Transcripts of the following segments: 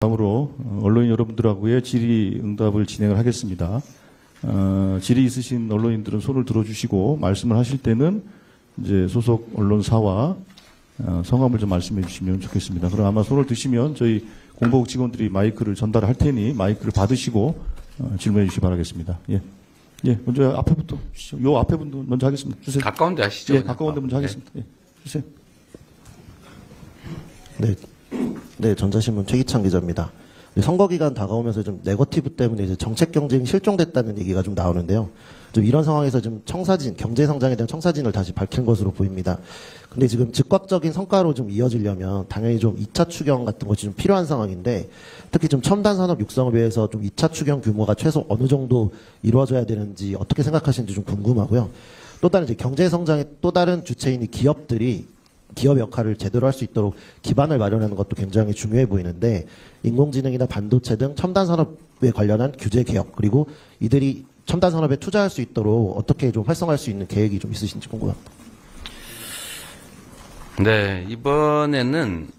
다음으로 언론인 여러분들하고의 질의응답을 진행을 하겠습니다. 질의 있으신 언론인들은 손을 들어주시고 말씀을 하실 때는 이제 소속 언론사와 성함을 좀 말씀해 주시면 좋겠습니다. 그럼 아마 손을 드시면 저희 공보국 직원들이 마이크를 전달할 테니 마이크를 받으시고 질문해 주시기 바라겠습니다. 예, 먼저 앞에부터 주시죠. 요 앞에 분도 먼저 하겠습니다. 주세요. 가까운 데 하시죠. 예, 가까운 데 먼저 하겠습니다. 예, 주세요. 네, 전자신문 최기창 기자입니다. 선거 기간 다가오면서 좀 네거티브 때문에 이제 정책 경쟁이 실종됐다는 얘기가 좀 나오는데요. 좀 이런 상황에서 좀 청사진, 경제 성장에 대한 청사진을 다시 밝힌 것으로 보입니다. 근데 지금 즉각적인 성과로 좀 이어지려면 당연히 좀 2차 추경 같은 것이 좀 필요한 상황인데, 특히 좀 첨단 산업 육성을 위해서 좀 2차 추경 규모가 최소 어느 정도 이루어져야 되는지 어떻게 생각하시는지 좀 궁금하고요. 또 다른 이제 경제 성장의 또 다른 주체인 이 기업들이 기업 역할을 제대로 할 수 있도록 기반을 마련하는 것도 굉장히 중요해 보이는데, 인공지능이나 반도체 등 첨단 산업에 관련한 규제 개혁, 그리고 이들이 첨단 산업에 투자할 수 있도록 어떻게 좀 활성화할 수 있는 계획이 좀 있으신지 궁금합니다. 네, 이번에는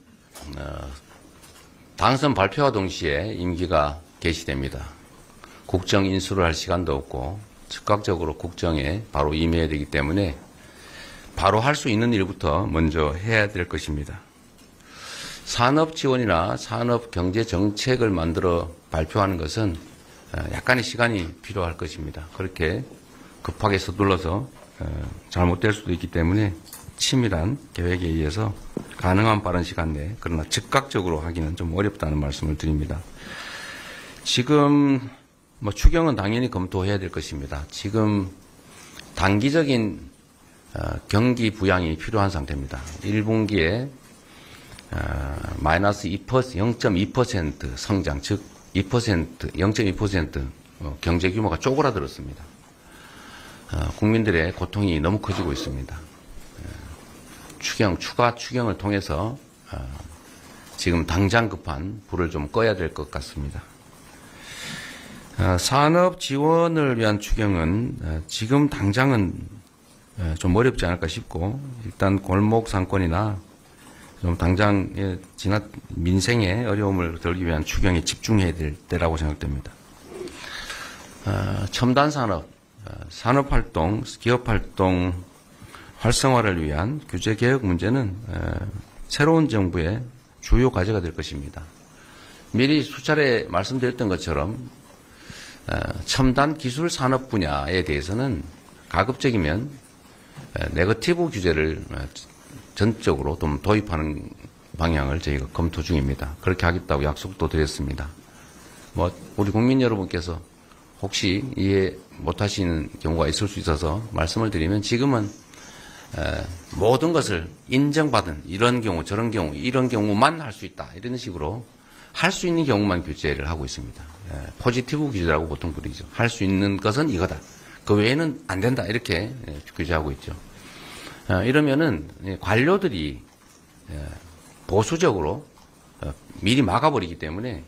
당선 발표와 동시에 임기가 개시됩니다. 국정 인수를 할 시간도 없고 즉각적으로 국정에 바로 임해야 되기 때문에 바로 할 수 있는 일부터 먼저 해야 될 것입니다. 산업 지원이나 산업 경제 정책을 만들어 발표하는 것은 약간의 시간이 필요할 것입니다. 그렇게 급하게 서둘러서 잘못될 수도 있기 때문에 치밀한 계획에 의해서 가능한 빠른 시간 내에, 그러나 즉각적으로 하기는 좀 어렵다는 말씀을 드립니다. 지금 추경은 당연히 검토해야 될 것입니다. 지금 단기적인 경기 부양이 필요한 상태입니다. 1분기에 마이너스 0.2% 성장, 즉 0.2% 경제 규모가 쪼그라들었습니다. 국민들의 고통이 너무 커지고 있습니다. 추가 추경을 통해서 지금 당장 급한 불을 좀 꺼야 될 것 같습니다. 산업 지원을 위한 추경은 지금 당장은 좀 어렵지 않을까 싶고, 일단 골목 상권이나 좀 당장 민생의 어려움을 덜기 위한 추경에 집중해야 될 때라고 생각됩니다. 첨단 산업, 산업활동, 기업활동 활성화를 위한 규제 개혁 문제는 새로운 정부의 주요 과제가 될 것입니다. 미리 수차례 말씀드렸던 것처럼 첨단 기술 산업 분야에 대해서는 가급적이면 네거티브 규제를 전적으로 좀 도입하는 방향을 저희가 검토 중입니다. 그렇게 하겠다고 약속도 드렸습니다. 우리 국민 여러분께서 혹시 이해 못하시는 경우가 있을 수 있어서 말씀을 드리면, 지금은 모든 것을 인정받은 이런 경우, 저런 경우, 이런 경우만 할 수 있다, 이런 식으로 할 수 있는 경우만 규제를 하고 있습니다. 포지티브 규제라고 보통 부르죠. 할 수 있는 것은 이거다, 그 외에는 안 된다, 이렇게 규제하고 있죠. 이러면은 관료들이 보수적으로 미리 막아버리기 때문에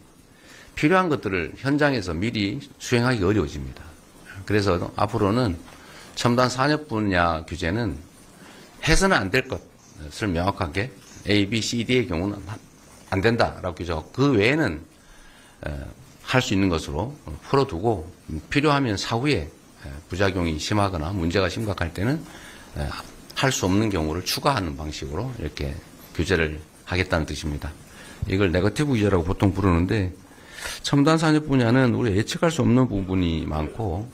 필요한 것들을 현장에서 미리 수행하기 어려워집니다. 그래서 앞으로는 첨단 산업 분야 규제는 해서는 안 될 것을 명확하게 A, B, C, D의 경우는 안 된다라고 규정하고, 그 외에는 할 수 있는 것으로 풀어두고, 필요하면 사후에 부작용이 심하거나 문제가 심각할 때는 할 수 없는 경우를 추가하는 방식으로 이렇게 규제를 하겠다는 뜻입니다. 이걸 네거티브 규제라고 보통 부르는데, 첨단 산업 분야는 우리 예측할 수 없는 부분이 많고,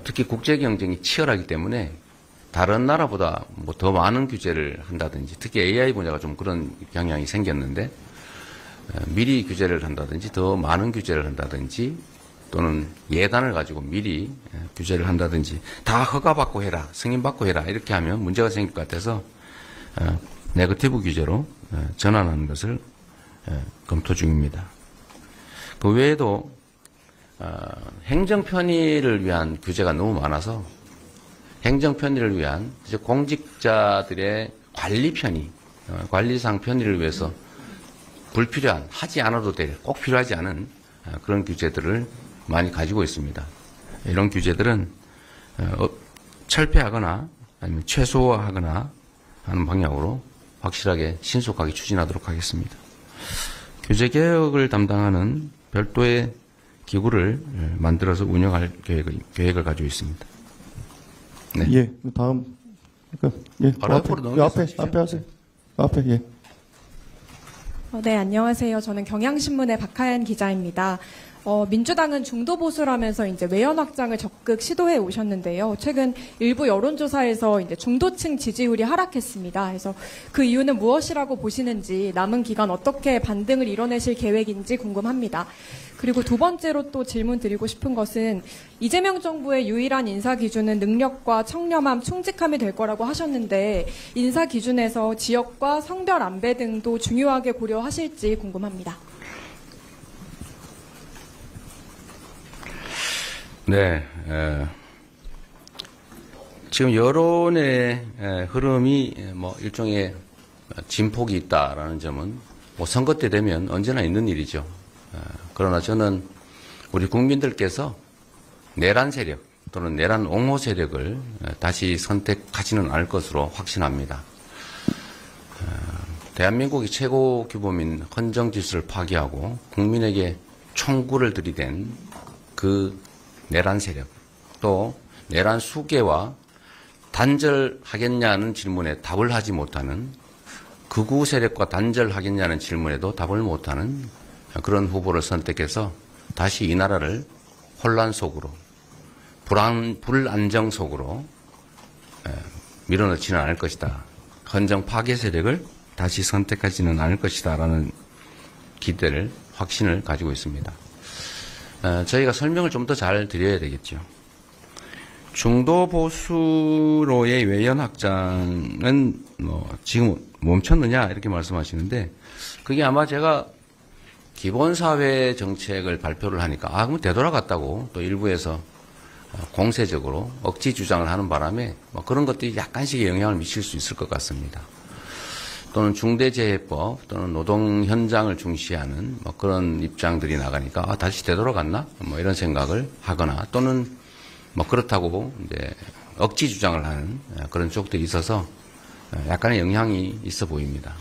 특히 국제 경쟁이 치열하기 때문에 다른 나라보다 더 많은 규제를 한다든지, 특히 AI 분야가 좀 그런 경향이 생겼는데, 미리 규제를 한다든지, 더 많은 규제를 한다든지, 또는 예단을 가지고 미리 규제를 한다든지, 다 허가받고 해라, 승인받고 해라, 이렇게 하면 문제가 생길 것 같아서 네거티브 규제로 전환하는 것을 검토 중입니다. 그 외에도 행정 편의를 위한 규제가 너무 많아서, 행정 편의를 위한 공직자들의 관리 편의, 관리상 편의를 위해서 불필요한, 하지 않아도 될, 꼭 필요하지 않은 그런 규제들을 많이 가지고 있습니다. 이런 규제들은 철폐하거나 아니면 최소화하거나 하는 방향으로 확실하게 신속하게 추진하도록 하겠습니다. 규제 개혁을 담당하는 별도의 기구를 만들어서 운영할 계획을 가지고 있습니다. 네. 예, 다음. 예, 바로 앞으로 넘어가시죠. 앞에 하세요. 앞에, 예. 네, 안녕하세요. 저는 경향신문의 박하연 기자입니다. 민주당은 중도 보수라면서 이제 외연 확장을 적극 시도해 오셨는데요. 최근 일부 여론조사에서 이제 중도층 지지율이 하락했습니다. 그래서 그 이유는 무엇이라고 보시는지, 남은 기간 어떻게 반등을 이뤄내실 계획인지 궁금합니다. 그리고 두 번째로 또 질문 드리고 싶은 것은, 이재명 정부의 유일한 인사 기준은 능력과 청렴함, 충직함이 될 거라고 하셨는데, 인사 기준에서 지역과 성별 안배 등도 중요하게 고려하실지 궁금합니다. 네, 지금 여론의 흐름이 뭐 일종의 진폭이 있다라는 점은 뭐 선거 때 되면 언제나 있는 일이죠. 그러나 저는 우리 국민들께서 내란 세력 또는 내란 옹호 세력을 다시 선택하지는 않을 것으로 확신합니다. 대한민국이 최고 규범인 헌정 질서를 파기하고 국민에게 총구를 들이댄 그 내란 세력, 또 내란 수계와 단절하겠냐는 질문에 답을 하지 못하는, 극우 세력과 단절하겠냐는 질문에도 답을 못하는 그런 후보를 선택해서 다시 이 나라를 혼란 속으로, 불안정 속으로 밀어넣지는 않을 것이다. 헌정 파괴 세력을 다시 선택하지는 않을 것이다 라는 기대를, 확신을 가지고 있습니다. 저희가 설명을 좀 더 잘 드려야 되겠죠. 중도 보수로의 외연 확장은 뭐 지금 멈췄느냐 이렇게 말씀하시는데, 그게 아마 제가 기본사회 정책을 발표를 하니까 그럼 되돌아갔다고 또 일부에서 공세적으로 억지 주장을 하는 바람에 뭐 그런 것들이 약간씩의 영향을 미칠 수 있을 것 같습니다. 또는 중대재해법 또는 노동 현장을 중시하는 뭐 그런 입장들이 나가니까 다시 되돌아갔나 뭐 이런 생각을 하거나, 또는 뭐 그렇다고 이제 억지 주장을 하는 그런 쪽들이 있어서 약간의 영향이 있어 보입니다.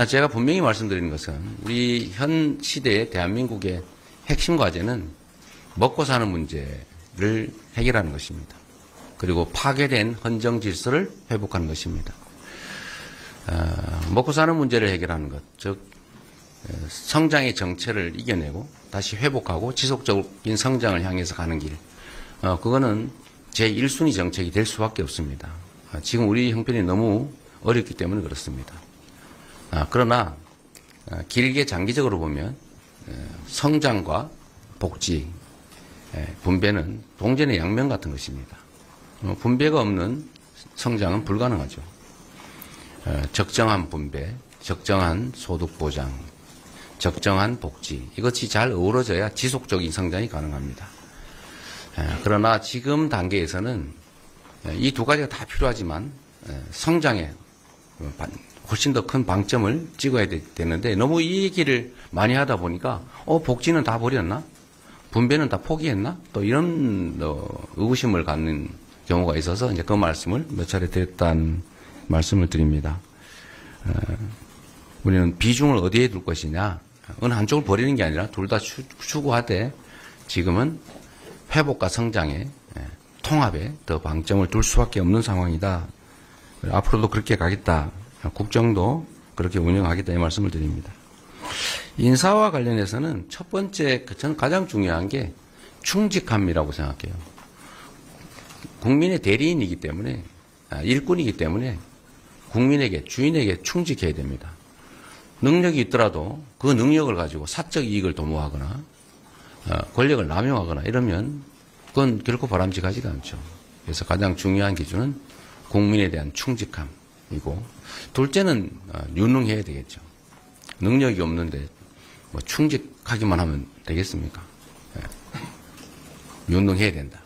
제가 분명히 말씀드리는 것은 우리 현 시대의 대한민국의 핵심 과제는 먹고 사는 문제를 해결하는 것입니다. 그리고 파괴된 헌정 질서를 회복하는 것입니다. 먹고 사는 문제를 해결하는 것, 즉 성장의 정체를 이겨내고 다시 회복하고 지속적인 성장을 향해서 가는 길, 그거는 제1순위 정책이 될 수밖에 없습니다. 지금 우리 형편이 너무 어렵기 때문에 그렇습니다. 그러나 길게 장기적으로 보면 성장과 복지, 분배는 동전의 양면 같은 것입니다. 분배가 없는 성장은 불가능하죠. 적정한 분배, 적정한 소득 보장, 적정한 복지, 이것이 잘 어우러져야 지속적인 성장이 가능합니다. 그러나 지금 단계에서는 이 두 가지가 다 필요하지만 성장에 훨씬 더 큰 방점을 찍어야 되는데, 너무 이 얘기를 많이 하다 보니까 복지는 다 버렸나? 분배는 다 포기했나? 또 이런 의구심을 갖는 경우가 있어서 이제 그 말씀을 몇 차례 드렸다는 말씀을 드립니다. 우리는 비중을 어디에 둘 것이냐, 어느 한쪽을 버리는 게 아니라 둘 다 추구하되 지금은 회복과 성장에, 통합에 더 방점을 둘 수밖에 없는 상황이다. 앞으로도 그렇게 가겠다. 국정도 그렇게 운영하겠다 이 말씀을 드립니다. 인사와 관련해서는 첫 번째, 저는 가장 중요한 게 충직함이라고 생각해요. 국민의 대리인이기 때문에, 일꾼이기 때문에 국민에게, 주인에게 충직해야 됩니다. 능력이 있더라도 그 능력을 가지고 사적 이익을 도모하거나 권력을 남용하거나 이러면 그건 결코 바람직하지가 않죠. 그래서 가장 중요한 기준은 국민에 대한 충직함이고, 둘째는 유능해야 되겠죠. 능력이 없는데 뭐 충직하기만 하면 되겠습니까? 유능해야 된다.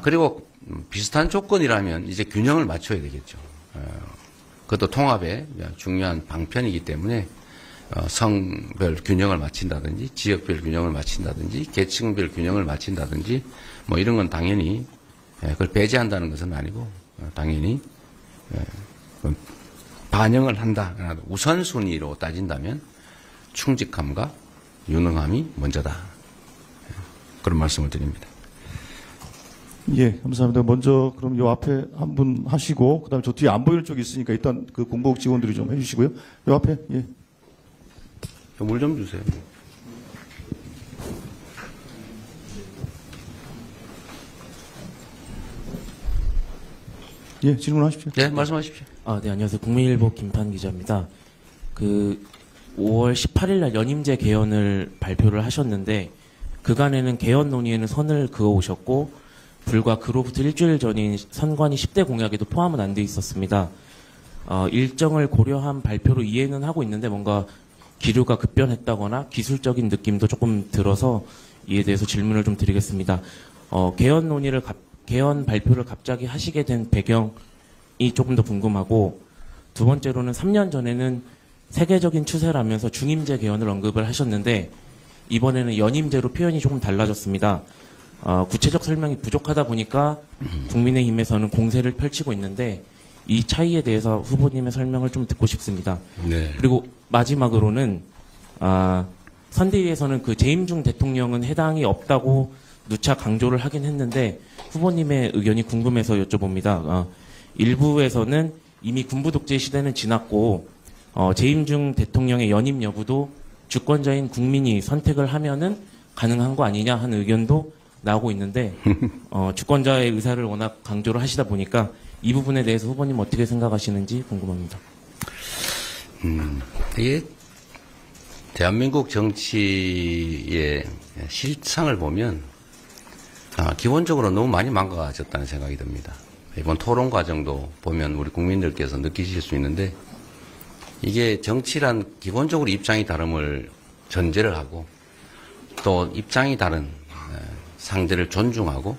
그리고 비슷한 조건이라면 이제 균형을 맞춰야 되겠죠. 그것도 통합의 중요한 방편이기 때문에 성별 균형을 맞춘다든지, 지역별 균형을 맞춘다든지, 계층별 균형을 맞춘다든지, 뭐 이런 건 당연히 그걸 배제한다는 것은 아니고 당연히 반영을 한다. 우선순위로 따진다면 충직함과 유능함이 먼저다. 그런 말씀을 드립니다. 예, 감사합니다. 먼저 그럼 요 앞에 한 분 하시고 그다음에 저 뒤에 안 보이는 쪽이 있으니까 일단 그 공복 직원들이 좀 해주시고요. 요 앞에 예. 물 좀 주세요. 예, 질문하십시오. 네, 말씀하십시오. 네, 안녕하세요. 국민일보 김판 기자입니다. 5월 18일 날 연임제 개헌을 발표를 하셨는데, 그간에는 개헌 논의에는 선을 그어 오셨고, 불과 그로부터 일주일 전인 선관위 10대 공약에도 포함은 안 돼 있었습니다. 일정을 고려한 발표로 이해는 하고 있는데, 뭔가 기류가 급변했다거나 기술적인 느낌도 조금 들어서 이에 대해서 질문을 좀 드리겠습니다. 개헌 발표를 갑자기 하시게 된 배경이 조금 더 궁금하고, 두 번째로는 3년 전에는 세계적인 추세라면서 중임제 개헌을 언급을 하셨는데, 이번에는 연임제로 표현이 조금 달라졌습니다. 구체적 설명이 부족하다 보니까 국민의힘에서는 공세를 펼치고 있는데, 이 차이에 대해서 후보님의 설명을 좀 듣고 싶습니다. 네. 그리고 마지막으로는 선대위에서는 그 재임중 대통령은 해당이 없다고 누차 강조를 하긴 했는데, 후보님의 의견이 궁금해서 여쭤봅니다. 일부에서는 이미 군부 독재 시대는 지났고 재임중 대통령의 연임 여부도 주권자인 국민이 선택을 하면은 가능한 거 아니냐 하는 의견도 나오고 있는데 주권자의 의사를 워낙 강조를 하시다 보니까 이 부분에 대해서 후보님 어떻게 생각하시는지 궁금합니다. 이게 대한민국 정치의 실상을 보면 기본적으로 너무 많이 망가졌다는 생각이 듭니다. 이번 토론 과정도 보면 우리 국민들께서 느끼실 수 있는데, 이게 정치란 기본적으로 입장이 다름을 전제를 하고, 또 입장이 다른 상대를 존중하고,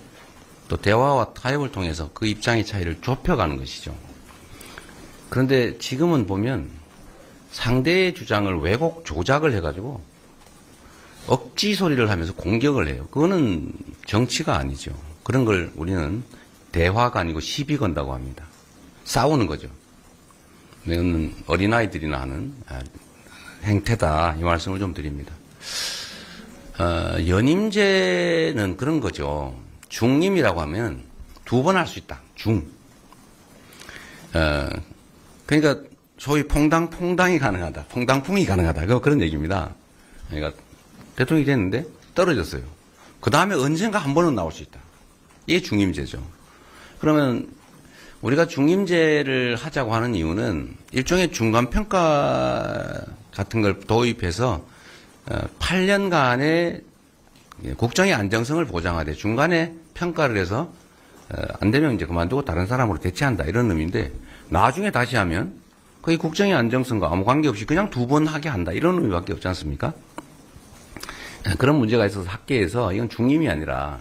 또 대화와 타협을 통해서 그 입장의 차이를 좁혀가는 것이죠. 그런데 지금은 보면 상대의 주장을 왜곡 조작을 해가지고 억지 소리를 하면서 공격을 해요. 그거는 정치가 아니죠. 그런 걸 우리는 대화가 아니고 시비 건다고 합니다. 싸우는 거죠. 이거는 어린아이들이나 하는 행태다, 이 말씀을 좀 드립니다. 연임제는 그런 거죠. 중임이라고 하면 2번 할 수 있다. 그러니까 소위 퐁당퐁당이 가능하다. 퐁당풍이 가능하다. 그런 얘기입니다. 그러니까 대통령이 됐는데 떨어졌어요. 그 다음에 언젠가 한 번은 나올 수 있다. 이게 중임제죠. 그러면 우리가 중임제를 하자고 하는 이유는 일종의 중간평가 같은 걸 도입해서 8년간의 국정의 안정성을 보장하되 중간에 평가를 해서 안 되면 이제 그만두고 다른 사람으로 대체한다, 이런 의미인데, 나중에 다시 하면 거의 국정의 안정성과 아무 관계없이 그냥 2번 하게 한다, 이런 의미밖에 없지 않습니까? 그런 문제가 있어서 학계에서 이건 중임이 아니라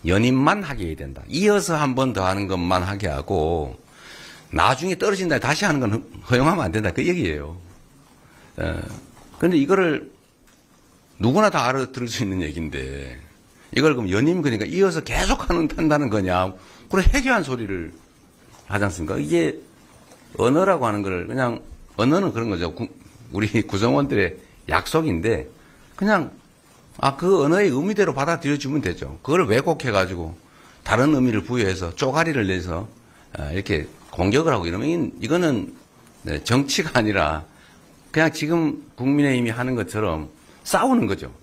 연임만 하게 해야 된다. 이어서 한 번 더 하는 것만 하게 하고 나중에 떨어진다 다시 하는 건 허용하면 안 된다, 그 얘기예요. 그런데 이거를 누구나 다 알아들을 수 있는 얘기인데, 이걸 그럼 연임, 그러니까 이어서 계속 한다는 거냐, 그런 해괴한 소리를 하지 않습니까? 이게 언어라고 하는 걸 그냥, 언어는 그런 거죠. 우리 구성원들의 약속인데, 그냥 그 언어의 의미대로 받아들여주면 되죠. 그걸 왜곡해가지고 다른 의미를 부여해서 쪼가리를 내서 이렇게 공격을 하고 이러면 이거는 정치가 아니라 그냥 지금 국민의힘이 하는 것처럼 싸우는 거죠.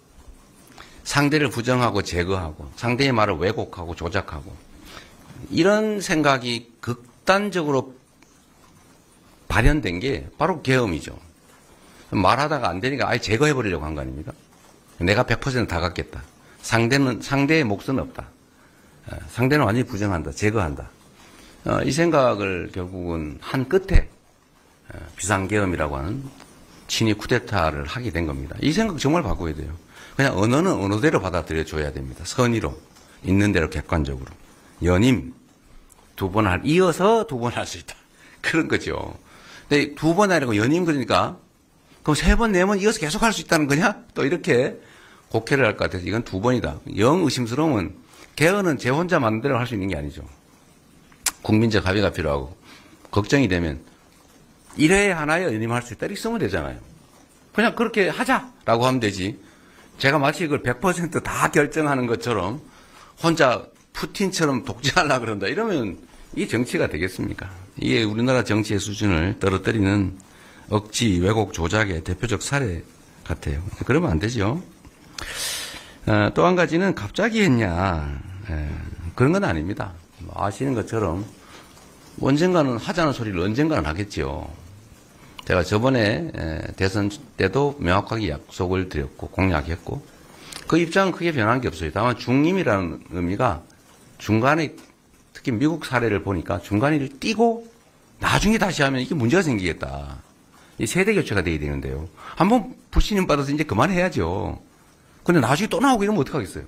상대를 부정하고 제거하고 상대의 말을 왜곡하고 조작하고, 이런 생각이 극단적으로 발현된 게 바로 계엄이죠. 말하다가 안 되니까 아예 제거해버리려고 한 거 아닙니까? 내가 100% 다 갖겠다. 상대의 몫은 없다. 상대는 완전히 부정한다. 제거한다. 이 생각을 결국은 한 끝에 비상계엄이라고 하는 친위 쿠데타를 하게 된 겁니다. 이 생각 정말 바꿔야 돼요. 그냥 언어는 언어대로 받아들여줘야 됩니다. 선의로, 있는 대로 객관적으로. 연임, 이어서 2번 할 수 있다. 그런 거죠. 근데 2번 아니고 연임, 그러니까 그럼 3번, 4번 이어서 계속 할 수 있다는 거냐? 또 이렇게 곡해를 할 것 같아서 이건 2번이다. 영 의심스러우면 개헌은 제 혼자 마음대로 할 수 있는 게 아니죠. 국민적 합의가 필요하고, 걱정이 되면 1회에 하나에 연임할 수 있다. 이렇게 쓰면 되잖아요. 그냥 그렇게 하자라고 하면 되지. 제가 마치 이걸 100%다 결정하는 것처럼 혼자 푸틴처럼 독재하려고 그런다. 이러면 이게 정치가 되겠습니까? 이게 우리나라 정치의 수준을 떨어뜨리는 억지, 왜곡, 조작의 대표적 사례 같아요. 그러면 안 되죠. 또 한 가지는 갑자기 했냐. 그런 건 아닙니다. 아시는 것처럼 언젠가는 하자는 소리를 언젠가는 하겠죠. 제가 저번에 대선 때도 명확하게 약속을 드렸고 공약했고 그 입장은 크게 변한 게 없어요. 다만 중임이라는 의미가 중간에 특히 미국 사례를 보니까 중간을 띄고 나중에 다시 하면 이게 문제가 생기겠다. 이 세대 교체가 돼야 되는데요. 한번 불신임 받아서 이제 그만해야죠. 근데 나중에 또 나오고 이러면 어떡하겠어요.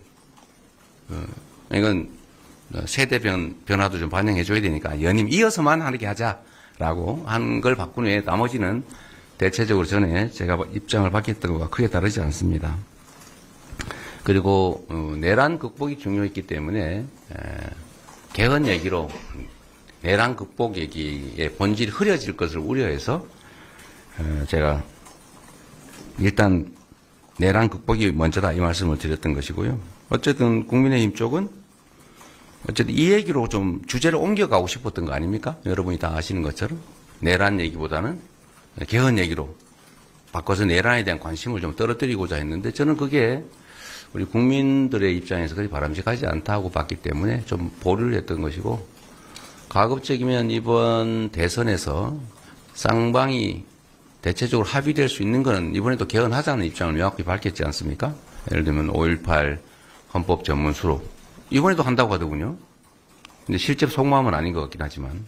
이건 세대 변화도 좀 반영해줘야 되니까 연임 이어서만 하게 하자라고 한 걸 바꾼 후에 나머지는 대체적으로 전에 제가 입장을 밝혔던 것과 크게 다르지 않습니다. 그리고 내란 극복이 중요했기 때문에 개헌 얘기로 내란 극복 얘기의 본질이 흐려질 것을 우려해서 제가 일단 내란 극복이 먼저다 이 말씀을 드렸던 것이고요. 어쨌든 국민의힘 쪽은 어쨌든 이 얘기로 좀 주제를 옮겨가고 싶었던 거 아닙니까? 여러분이 다 아시는 것처럼 내란 얘기보다는 개헌 얘기로 바꿔서 내란에 대한 관심을 좀 떨어뜨리고자 했는데 저는 그게 우리 국민들의 입장에서 그리 바람직하지 않다고 봤기 때문에 좀 보류를 했던 것이고 가급적이면 이번 대선에서 쌍방이 대체적으로 합의될 수 있는 것은 이번에도 개헌하자는 입장을 명확히 밝혔지 않습니까? 예를 들면 5.18 헌법 전문수로 이번에도 한다고 하더군요. 근데 실제 속마음은 아닌 것 같긴 하지만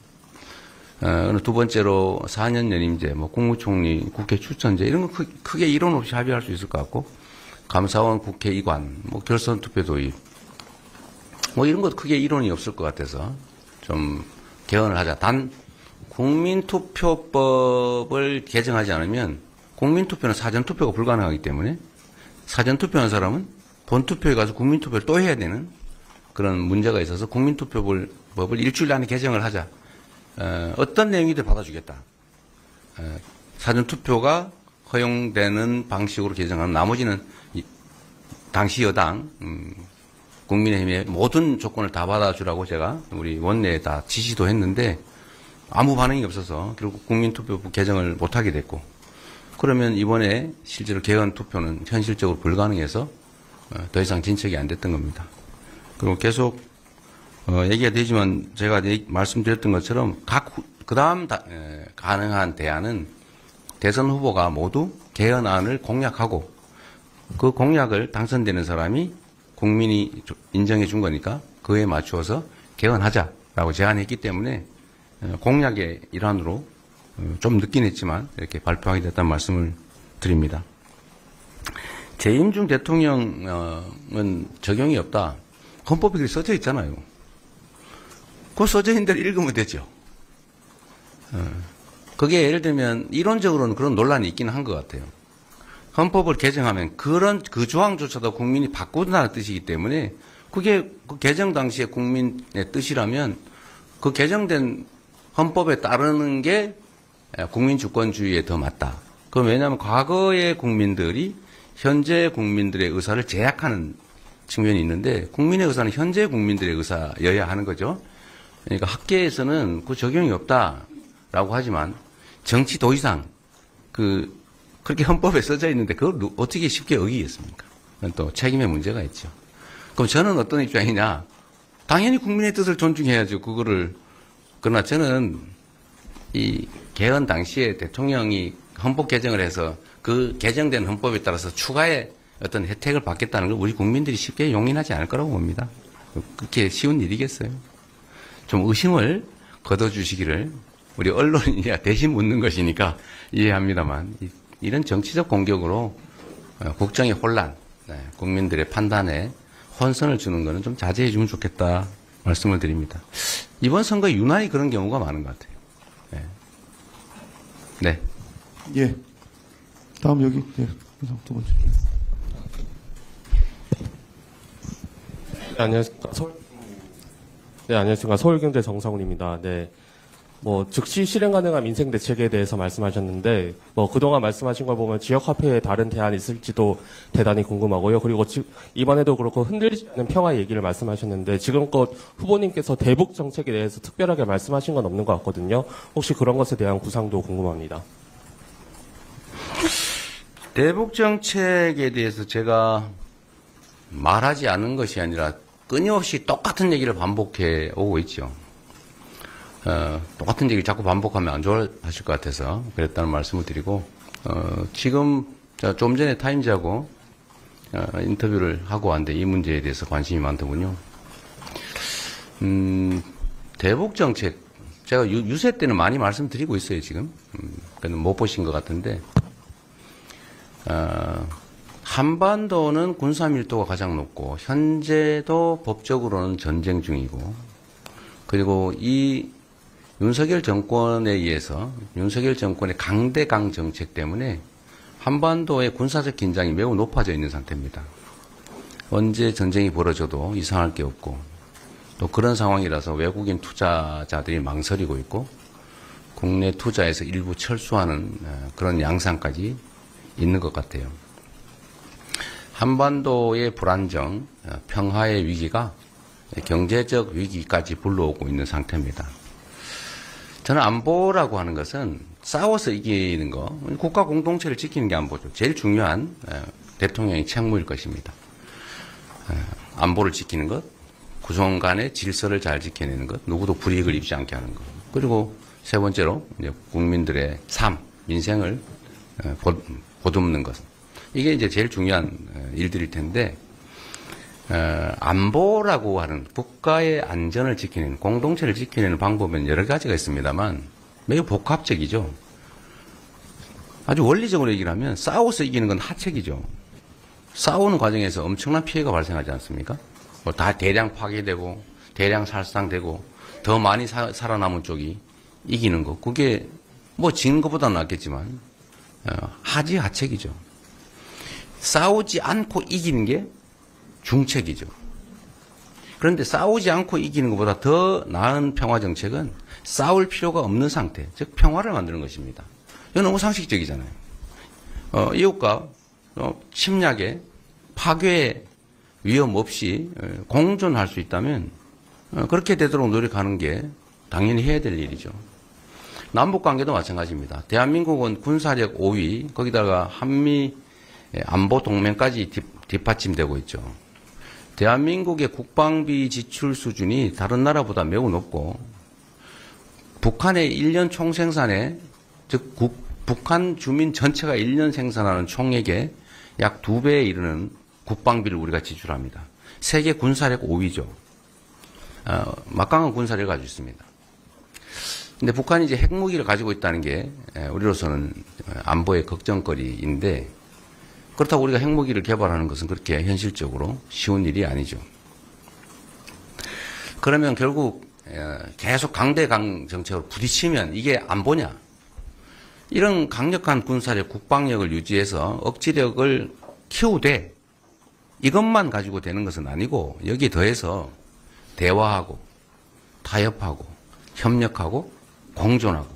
두 번째로 4년 연임제, 뭐 국무총리, 국회 추천제 이런 거 크게 이론 없이 합의할 수 있을 것 같고 감사원 국회 이관, 뭐 결선 투표 도입 뭐 이런 것 크게 이론이 없을 것 같아서 좀 개헌을 하자. 단 국민투표법을 개정하지 않으면 국민투표는 사전투표가 불가능하기 때문에 사전투표한 사람은 본투표에 가서 국민투표를 또 해야 되는 그런 문제가 있어서 국민투표법을 일주일 안에 개정을 하자. 어떤 내용이든 받아주겠다. 사전투표가 허용되는 방식으로 개정하는 나머지는 당시 여당 국민의힘의 모든 조건을 다 받아주라고 제가 우리 원내에 다 지시도 했는데 아무 반응이 없어서 결국 국민투표법 개정을 못하게 됐고 그러면 이번에 실제로 개헌 투표는 현실적으로 불가능해서 더 이상 진척이 안 됐던 겁니다. 그리고 계속 얘기가 되지만 제가 말씀드렸던 것처럼 그 다음 가능한 대안은 대선 후보가 모두 개헌안을 공약하고 그 공약을 당선되는 사람이 국민이 인정해 준 거니까 그에 맞추어서 개헌하자라고 제안했기 때문에 공약의 일환으로 좀 늦긴 했지만 이렇게 발표하게 됐다는 말씀을 드립니다. 재임 중 대통령은 적용이 없다. 헌법에 그렇게 써져 있잖아요. 그 써져 있는 대로 읽으면 되죠. 그게 예를 들면 이론적으로는 그런 논란이 있기는 한 것 같아요. 헌법을 개정하면 그 조항조차도 국민이 바꾼다는 뜻이기 때문에 그게 그 개정 당시에 국민의 뜻이라면 그 개정된 헌법에 따르는 게 국민 주권주의에 더 맞다. 그건 왜냐하면 과거의 국민들이 현재 국민들의 의사를 제약하는 측면이 있는데 국민의 의사는 현재 국민들의 의사여야 하는 거죠. 그러니까 학계에서는 그 적용이 없다라고 하지만 정치 도의상 그렇게 헌법에 써져 있는데 그걸 어떻게 쉽게 어기겠습니까? 그건 또 책임의 문제가 있죠. 그럼 저는 어떤 입장이냐? 당연히 국민의 뜻을 존중해야죠. 그러나 저는 이 개헌 당시에 대통령이 헌법 개정을 해서 그 개정된 헌법에 따라서 추가의 어떤 혜택을 받겠다는 걸 우리 국민들이 쉽게 용인하지 않을 거라고 봅니다. 그렇게 쉬운 일이겠어요. 좀 의심을 걷어주시기를 우리 언론이 대신 묻는 것이니까 이해합니다만 이런 정치적 공격으로 국정의 혼란, 국민들의 판단에 혼선을 주는 것은 좀 자제해 주면 좋겠다 말씀을 드립니다. 이번 선거에 유난히 그런 경우가 많은 것 같아요. 네. 예. 다음 여기 두 번째. 네, 안녕하십니까. 안녕하십니까. 서울경제 정상훈입니다. 네. 뭐 즉시 실행 가능한 민생 대책에 대해서 말씀하셨는데 뭐 그동안 말씀하신 걸 보면 지역 화폐에 다른 대안이 있을지도 대단히 궁금하고요. 그리고 이번에도 그렇고 흔들리지 않는 평화 얘기를 말씀하셨는데 지금껏 후보님께서 대북 정책에 대해서 특별하게 말씀하신 건 없는 것 같거든요. 혹시 그런 것에 대한 구상도 궁금합니다. 대북 정책에 대해서 제가 말하지 않은 것이 아니라 끊임없이 똑같은 얘기를 반복해 오고 있죠. 똑같은 얘기를 자꾸 반복하면 안 좋아하실 것 같아서 그랬다는 말씀을 드리고, 지금 좀 전에 타임즈하고 인터뷰를 하고 왔는데 이 문제에 대해서 관심이 많더군요. 대북 정책, 제가 유세 때는 많이 말씀드리고 있어요, 지금. 그는 못 보신 것 같은데, 한반도는 군사 밀도가 가장 높고, 현재도 법적으로는 전쟁 중이고, 그리고 이 윤석열 정권에 의해서 윤석열 정권의 강대강 정책 때문에 한반도의 군사적 긴장이 매우 높아져 있는 상태입니다. 언제 전쟁이 벌어져도 이상할 게 없고, 또 그런 상황이라서 외국인 투자자들이 망설이고 있고, 국내 투자에서 일부 철수하는 그런 양상까지 있는 것 같아요. 한반도의 불안정, 평화의 위기가 경제적 위기까지 불러오고 있는 상태입니다. 저는 안보라고 하는 것은 싸워서 이기는 거, 국가 공동체를 지키는 게 안보죠. 제일 중요한 대통령의 책무일 것입니다. 안보를 지키는 것, 구성 간의 질서를 잘 지켜내는 것, 누구도 불이익을 입지 않게 하는 것. 그리고 세 번째로 이제 국민들의 삶, 민생을 보듬는 것. 이게 이제 제일 중요한 일들일 텐데, 안보라고 하는 국가의 안전을 지키는, 공동체를 지키는 방법은 여러 가지가 있습니다만 매우 복합적이죠. 아주 원리적으로 얘기를 하면 싸워서 이기는 건 하책이죠. 싸우는 과정에서 엄청난 피해가 발생하지 않습니까? 뭐 다 대량 파괴되고 대량 살상되고 더 많이 살아남은 쪽이 이기는 거, 그게 뭐 진 것보다는 낫겠지만 하책이죠. 싸우지 않고 이기는 게 중책이죠. 그런데 싸우지 않고 이기는 것보다 더 나은 평화 정책은 싸울 필요가 없는 상태, 즉 평화를 만드는 것입니다. 이건 너무 상식적이잖아요. 이웃과 침략에 파괴의 위험 없이 공존할 수 있다면 그렇게 되도록 노력하는 게 당연히 해야 될 일이죠. 남북관계도 마찬가지입니다. 대한민국은 군사력 5위, 거기다가 한미 안보 동맹까지 뒷받침되고 있죠. 대한민국의 국방비 지출 수준이 다른 나라보다 매우 높고, 북한의 1년 총생산에, 즉 북한 주민 전체가 1년 생산하는 총액의 약 2배에 이르는 국방비를 우리가 지출합니다. 세계 군사력 5위죠. 막강한 군사력을 가지고 있습니다. 근데 북한이 이제 핵무기를 가지고 있다는 게 우리로서는 안보의 걱정거리인데, 그렇다고 우리가 핵무기를 개발하는 것은 그렇게 현실적으로 쉬운 일이 아니죠. 그러면 결국 계속 강대강 정책으로 부딪히면 이게 안보냐? 이런 강력한 군사력, 국방력을 유지해서 억지력을 키우되 이것만 가지고 되는 것은 아니고, 여기에 더해서 대화하고 타협하고 협력하고 공존하고,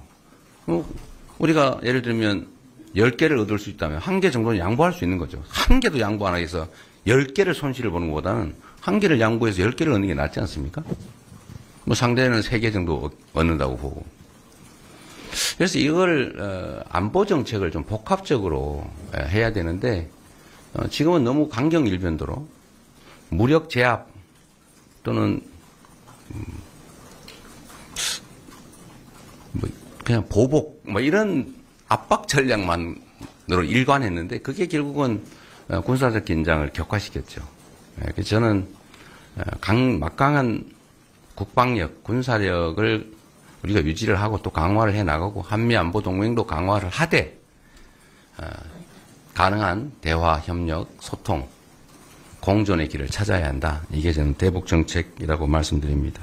우리가 예를 들면 10개를 얻을 수 있다면 1개 정도는 양보할 수 있는 거죠. 1개도 양보 안 해서 10개를 손실을 보는 것보다는 1개를 양보해서 10개를 얻는 게 낫지 않습니까? 뭐 상대는 3개 정도 얻는다고 보고. 그래서 이걸 안보 정책을 좀 복합적으로 해야 되는데, 지금은 너무 강경일변도로 무력 제압 또는 뭐 그냥 보복 뭐 이런 압박 전략만으로 일관했는데, 그게 결국은 군사적 긴장을 격화시켰죠. 그래서 저는 막강한 국방력, 군사력을 우리가 유지를 하고 또 강화를 해나가고, 한미안보 동맹도 강화를 하되 가능한 대화, 협력, 소통, 공존의 길을 찾아야 한다. 이게 저는 대북 정책이라고 말씀드립니다.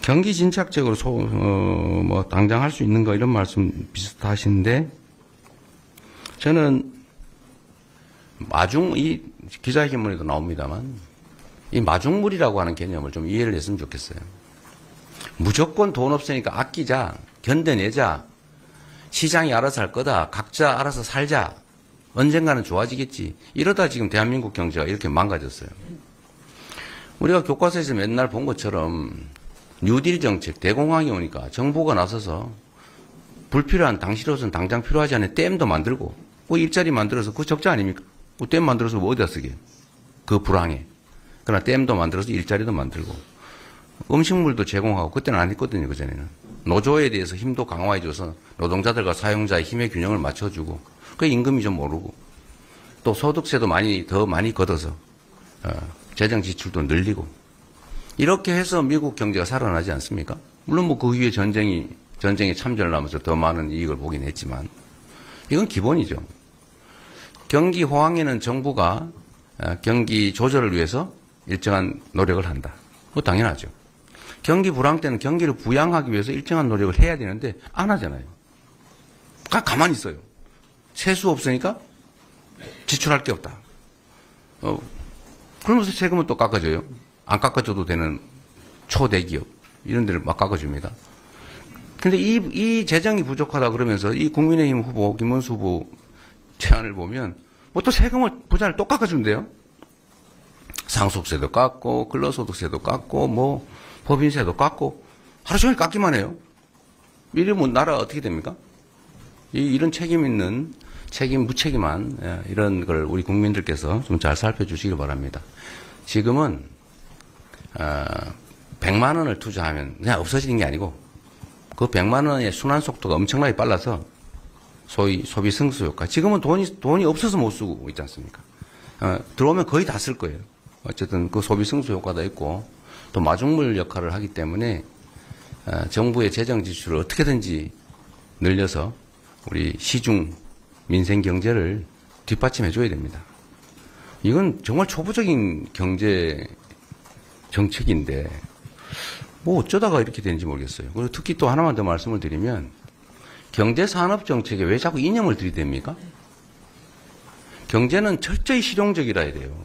경기 진착적으로 뭐 당장 할 수 있는 거 이런 말씀 비슷하신데, 저는 이 기자회견문에도 나옵니다만 이 마중물이라고 하는 개념을 좀 이해를 했으면 좋겠어요. 무조건 돈 없으니까 아끼자, 견뎌내자, 시장이 알아서 할 거다, 각자 알아서 살자, 언젠가는 좋아지겠지. 이러다 지금 대한민국 경제가 이렇게 망가졌어요. 우리가 교과서에서 맨날 본 것처럼 뉴딜 정책, 대공황이 오니까 정부가 나서서 불필요한 당시로서는 당장 필요하지 않은 댐도 만들고 뭐 일자리 만들어서 그거 적자 아닙니까? 뭐 댐 만들어서 뭐 어디다 쓰게? 그 불황에. 그러나 댐도 만들어서 일자리도 만들고 음식물도 제공하고 그때는 안 했거든요. 그전에는. 노조에 대해서 힘도 강화해줘서 노동자들과 사용자의 힘의 균형을 맞춰주고 그 임금이 좀 오르고 또 소득세도 더 많이 걷어서 재정 지출도 늘리고 이렇게 해서 미국 경제가 살아나지 않습니까? 물론 뭐 그 위에 전쟁에 참전을 하면서 더 많은 이익을 보긴 했지만 이건 기본이죠. 경기 호황에는 정부가 경기 조절을 위해서 일정한 노력을 한다. 뭐 당연하죠. 경기 불황 때는 경기를 부양하기 위해서 일정한 노력을 해야 되는데 안 하잖아요. 가만히 있어요. 세수 없으니까 지출할 게 없다. 그러면서 세금은 또 깎아줘요. 안 깎아줘도 되는 초대기업 이런 데를 막 깎아줍니다. 근데 이 재정이 부족하다 그러면서 이 국민의힘 후보 김문수 후보 제안을 보면 뭐 또 세금을 부자를 또 깎아준대요. 상속세도 깎고 근로소득세도 깎고 뭐 법인세도 깎고 하루 종일 깎기만 해요. 이러면 나라가 어떻게 됩니까? 이런 책임 있는 무책임한 이런 걸 우리 국민들께서 좀 잘 살펴주시길 바랍니다. 지금은 100만 원을 투자하면 그냥 없어지는 게 아니고 그 100만 원의 순환 속도가 엄청나게 빨라서 소위 소비 승수 효과. 지금은 돈이 없어서 못 쓰고 있지 않습니까? 들어오면 거의 다 쓸 거예요. 어쨌든 그 소비 승수 효과도 있고 또 마중물 역할을 하기 때문에 정부의 재정 지출을 어떻게든지 늘려서 우리 시중 민생 경제를 뒷받침해 줘야 됩니다. 이건 정말 초보적인 경제 정책인데 뭐 어쩌다가 이렇게 되는지 모르겠어요. 그리고 특히 또 하나만 더 말씀을 드리면 경제산업 정책에 왜 자꾸 이념을 들이댑니까? 경제는 철저히 실용적이라 해야 돼요.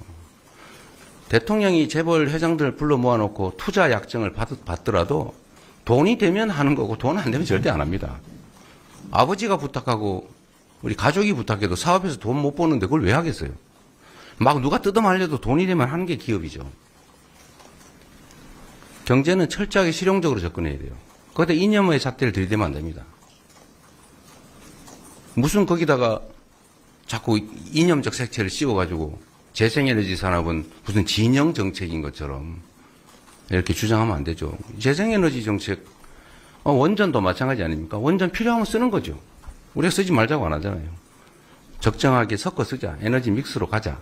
대통령이 재벌 회장들을 불러 모아놓고 투자 약정을 받더라도 돈이 되면 하는 거고 돈 안 되면 절대 안 합니다. 아버지가 부탁하고 우리 가족이 부탁해도 사업에서 돈 못 버는데 그걸 왜 하겠어요? 막 누가 뜯어말려도 돈이 되면 하는 게 기업이죠. 경제는 철저하게 실용적으로 접근해야 돼요. 거기다 이념의 잣대를 들이대면 안 됩니다. 무슨 거기다가 자꾸 이념적 색채를 씌워가지고 재생에너지 산업은 무슨 진영 정책인 것처럼 이렇게 주장하면 안 되죠. 재생에너지 정책, 원전도 마찬가지 아닙니까? 원전 필요하면 쓰는 거죠. 우리가 쓰지 말자고 안 하잖아요. 적정하게 섞어 쓰자. 에너지 믹스로 가자.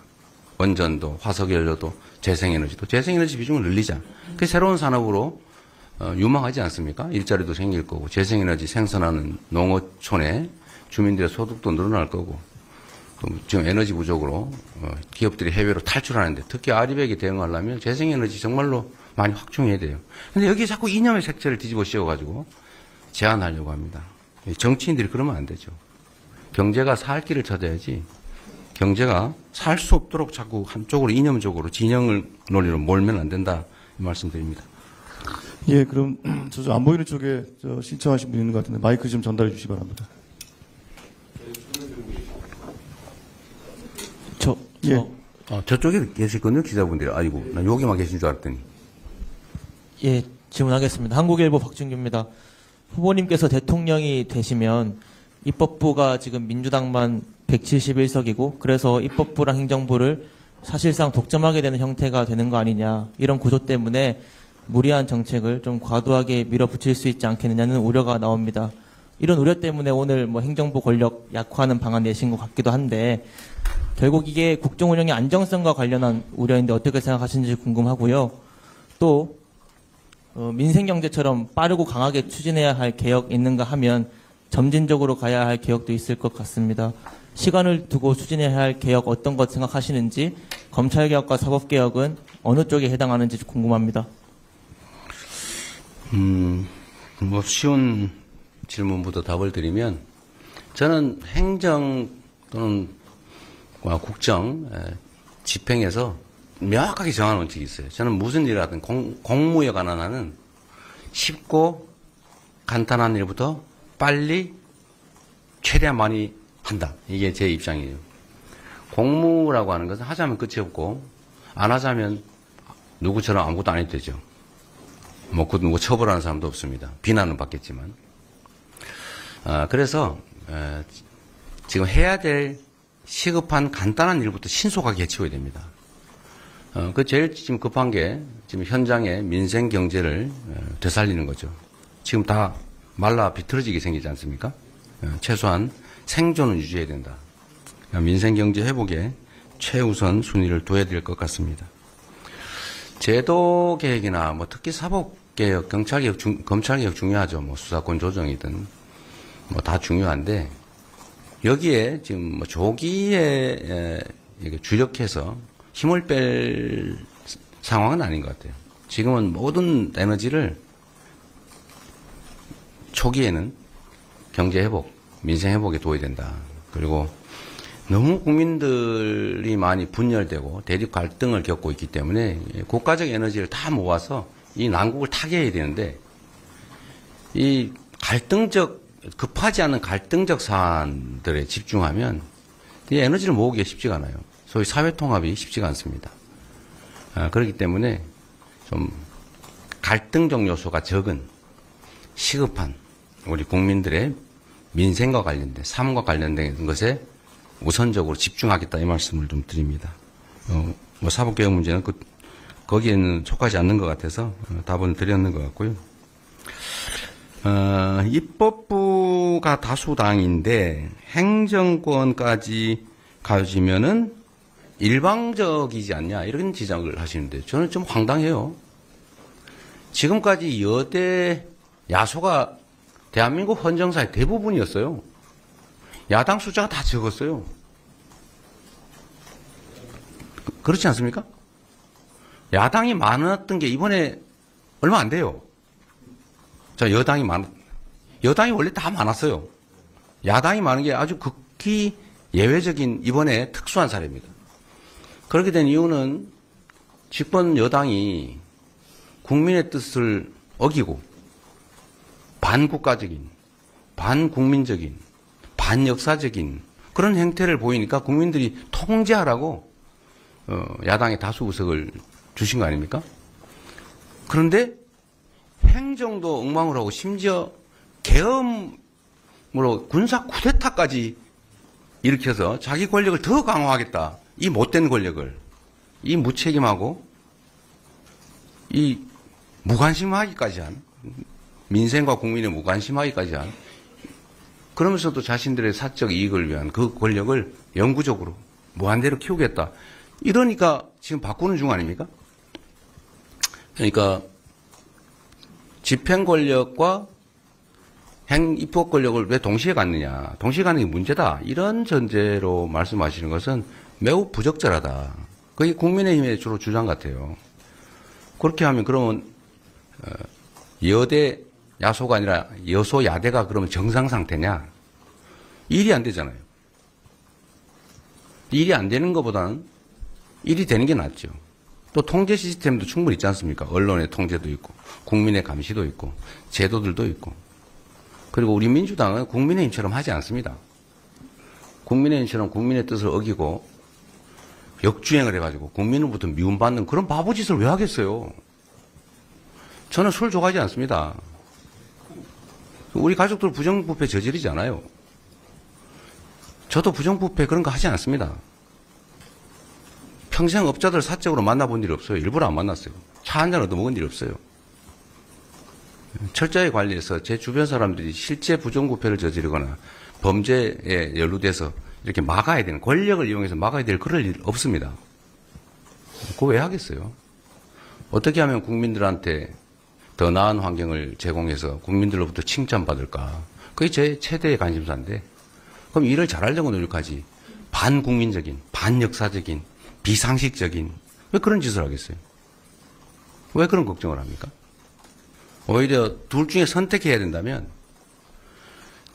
원전도, 화석연료도, 재생에너지도. 재생에너지 비중을 늘리자. 그게 새로운 산업으로 유망하지 않습니까? 일자리도 생길 거고, 재생에너지 생산하는 농어촌에 주민들의 소득도 늘어날 거고, 또 지금 에너지 부족으로 기업들이 해외로 탈출하는데 특히 아리백에 대응하려면 재생에너지 정말로 많이 확충해야 돼요. 근데 여기에 자꾸 이념의 색채를 뒤집어 씌워가지고 제한하려고 합니다. 정치인들이 그러면 안 되죠. 경제가 살 길을 찾아야지 경제가 살 수 없도록 자꾸 한쪽으로 이념적으로 진영을 논리로 몰면 안 된다 이 말씀드립니다. 예, 그럼 저쪽 안 보이는 쪽에 신청하신 분 있는 것 같은데 마이크 좀 전달해 주시기 바랍니다. 저쪽에 계시거든요, 기자분들이. 아이고, 난 여기만 계신 줄 알았더니. 예, 질문하겠습니다. 한국일보 박준규입니다. 후보님께서 대통령이 되시면 입법부가 지금 민주당만 171석이고 그래서 입법부랑 행정부를 사실상 독점하게 되는 형태가 되는 거 아니냐. 이런 구조 때문에 무리한 정책을 좀 과도하게 밀어붙일 수 있지 않겠느냐는 우려가 나옵니다. 이런 우려 때문에 오늘 뭐 행정부 권력 약화하는 방안 내신 것 같기도 한데 결국 이게 국정 운영의 안정성과 관련한 우려인데 어떻게 생각하시는지 궁금하고요. 또 민생 경제처럼 빠르고 강하게 추진해야 할 개혁 있는가 하면 점진적으로 가야 할 개혁도 있을 것 같습니다. 시간을 두고 추진해야 할 개혁 어떤 것 생각하시는지 검찰 개혁과 사법 개혁은 어느 쪽에 해당하는지 궁금합니다. 뭐 쉬운 질문부터 답을 드리면 저는 행정 또는 국정 집행에서 명확하게 정한 원칙이 있어요. 저는 무슨 일을 하든 공무에 관한 한은 쉽고 간단한 일부터 빨리 최대한 많이 한다. 이게 제 입장이에요. 공무라고 하는 것은 하자면 끝이 없고 안 하자면 누구처럼 아무것도 안 해도 되죠. 뭐 누구 처벌하는 사람도 없습니다. 비난은 받겠지만. 그래서 지금 해야 될 시급한 간단한 일부터 신속하게 해치워야 됩니다. 그 제일 지금 급한 게 지금 현장의 민생 경제를 되살리는 거죠. 지금 다 말라 비틀어지게 생기지 않습니까? 최소한 생존은 유지해야 된다. 민생 경제 회복에 최우선 순위를 둬야 될 것 같습니다. 제도 개혁이나 뭐 특히 사법 개혁, 경찰 개혁, 검찰 개혁 중요하죠. 뭐 수사권 조정이든 뭐 다 중요한데 여기에 지금 뭐 조기에 주력해서 힘을 뺄 상황은 아닌 것 같아요. 지금은 모든 에너지를 초기에는 경제 회복, 민생 회복에 둬야 된다. 그리고 너무 국민들이 많이 분열되고 대립 갈등을 겪고 있기 때문에 국가적 에너지를 다 모아서 이 난국을 타개해야 되는데 이 급하지 않은 갈등적 사안들에 집중하면 이 에너지를 모으기가 쉽지가 않아요. 소위 사회 통합이 쉽지가 않습니다. 그렇기 때문에 좀 갈등적 요소가 적은 시급한 우리 국민들의 민생과 관련된 삶과 관련된 것에 우선적으로 집중하겠다 이 말씀을 좀 드립니다. 뭐 사법개혁 문제는 거기에는 속하지 않는 것 같아서 답을 드렸는 것 같고요. 입법부가 다수당인데 행정권까지 가지면은 일방적이지 않냐 이런 지적을 하시는데 저는 좀 황당해요. 지금까지 여대 야소가 대한민국 헌정사의 대부분이었어요. 야당 숫자가 다 적었어요. 그렇지 않습니까? 야당이 많았던 게 이번에 얼마 안 돼요. 자, 여당이 원래 다 많았어요. 야당이 많은 게 아주 극히 예외적인 이번에 특수한 사례입니다. 그렇게 된 이유는 집권 여당이 국민의 뜻을 어기고 반국가적인, 반국민적인, 반역사적인 그런 행태를 보이니까 국민들이 통제하라고 야당의 다수 의석을 주신 거 아닙니까? 그런데 행정도 엉망을 하고 심지어 계엄으로 군사 쿠데타까지 일으켜서 자기 권력을 더 강화하겠다. 이 못된 권력을, 이 무책임하고 이 무관심하기까지 한, 민생과 국민의 무관심하기까지 한, 그러면서도 자신들의 사적 이익을 위한 그 권력을 영구적으로 무한대로 키우겠다. 이러니까 지금 바꾸는 중 아닙니까? 그러니까 집행 권력과 입법 권력을 왜 동시에 갖느냐. 동시에 갖는 게 문제다. 이런 전제로 말씀하시는 것은 매우 부적절하다. 그게 국민의힘의 주로 주장 같아요. 그렇게 하면 그러면 여대 야소가 아니라 여소 야대가 그러면 정상 상태냐? 일이 안 되잖아요. 일이 안 되는 것보다는 일이 되는 게 낫죠. 또 통제 시스템도 충분히 있지 않습니까? 언론의 통제도 있고 국민의 감시도 있고 제도들도 있고. 그리고 우리 민주당은 국민의힘처럼 하지 않습니다. 국민의힘처럼 국민의 뜻을 어기고 역주행을 해가지고 국민으로부터 미움받는 그런 바보짓을 왜 하겠어요? 저는 술 좋아하지 않습니다. 우리 가족들 부정부패 저지르지 않아요. 저도 부정부패 그런 거 하지 않습니다. 평생 업자들 사적으로 만나본 일이 없어요. 일부러 안 만났어요. 차 한잔 얻어먹은 일이 없어요. 철저히 관리해서 제 주변 사람들이 실제 부정부패를 저지르거나 범죄에 연루돼서 이렇게 막아야 되는, 권력을 이용해서 막아야 될 그럴 일 없습니다. 그거 왜 하겠어요? 어떻게 하면 국민들한테 더 나은 환경을 제공해서 국민들로부터 칭찬받을까? 그게 제 최대의 관심사인데, 그럼 일을 잘하려고 노력하지. 반국민적인, 반역사적인, 비상식적인, 왜 그런 짓을 하겠어요? 왜 그런 걱정을 합니까? 오히려 둘 중에 선택해야 된다면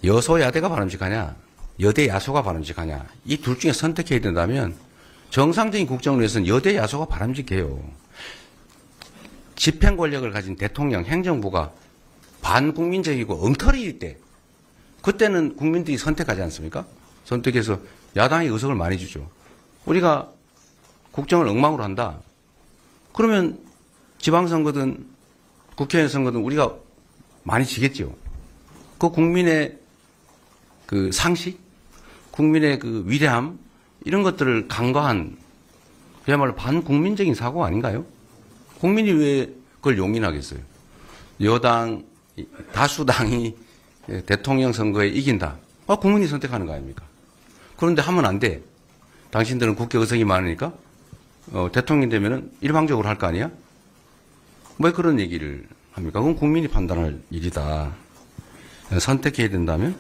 여소야대가 바람직하냐, 여대 야소가 바람직하냐, 이 둘 중에 선택해야 된다면 정상적인 국정을 위해서는 여대 야소가 바람직해요. 집행 권력을 가진 대통령, 행정부가 반국민적이고 엉터리일 때 그때는 국민들이 선택하지 않습니까? 선택해서 야당이 의석을 많이 주죠. 우리가 국정을 엉망으로 한다. 그러면 지방선거든 국회의원 선거든 우리가 많이 지겠죠. 그 국민의 그 상식, 국민의 그 위대함 이런 것들을 간과한 그야말로 반국민적인 사고 아닌가요? 국민이 왜 그걸 용인하겠어요? 여당 다수당이 대통령 선거에 이긴다. 국민이 선택하는 거 아닙니까? 그런데 하면 안 돼. 당신들은 국회 의석이 많으니까 대통령이 되면은 일방적으로 할 거 아니야? 왜 그런 얘기를 합니까? 그건 국민이 판단할 일이다. 선택해야 된다면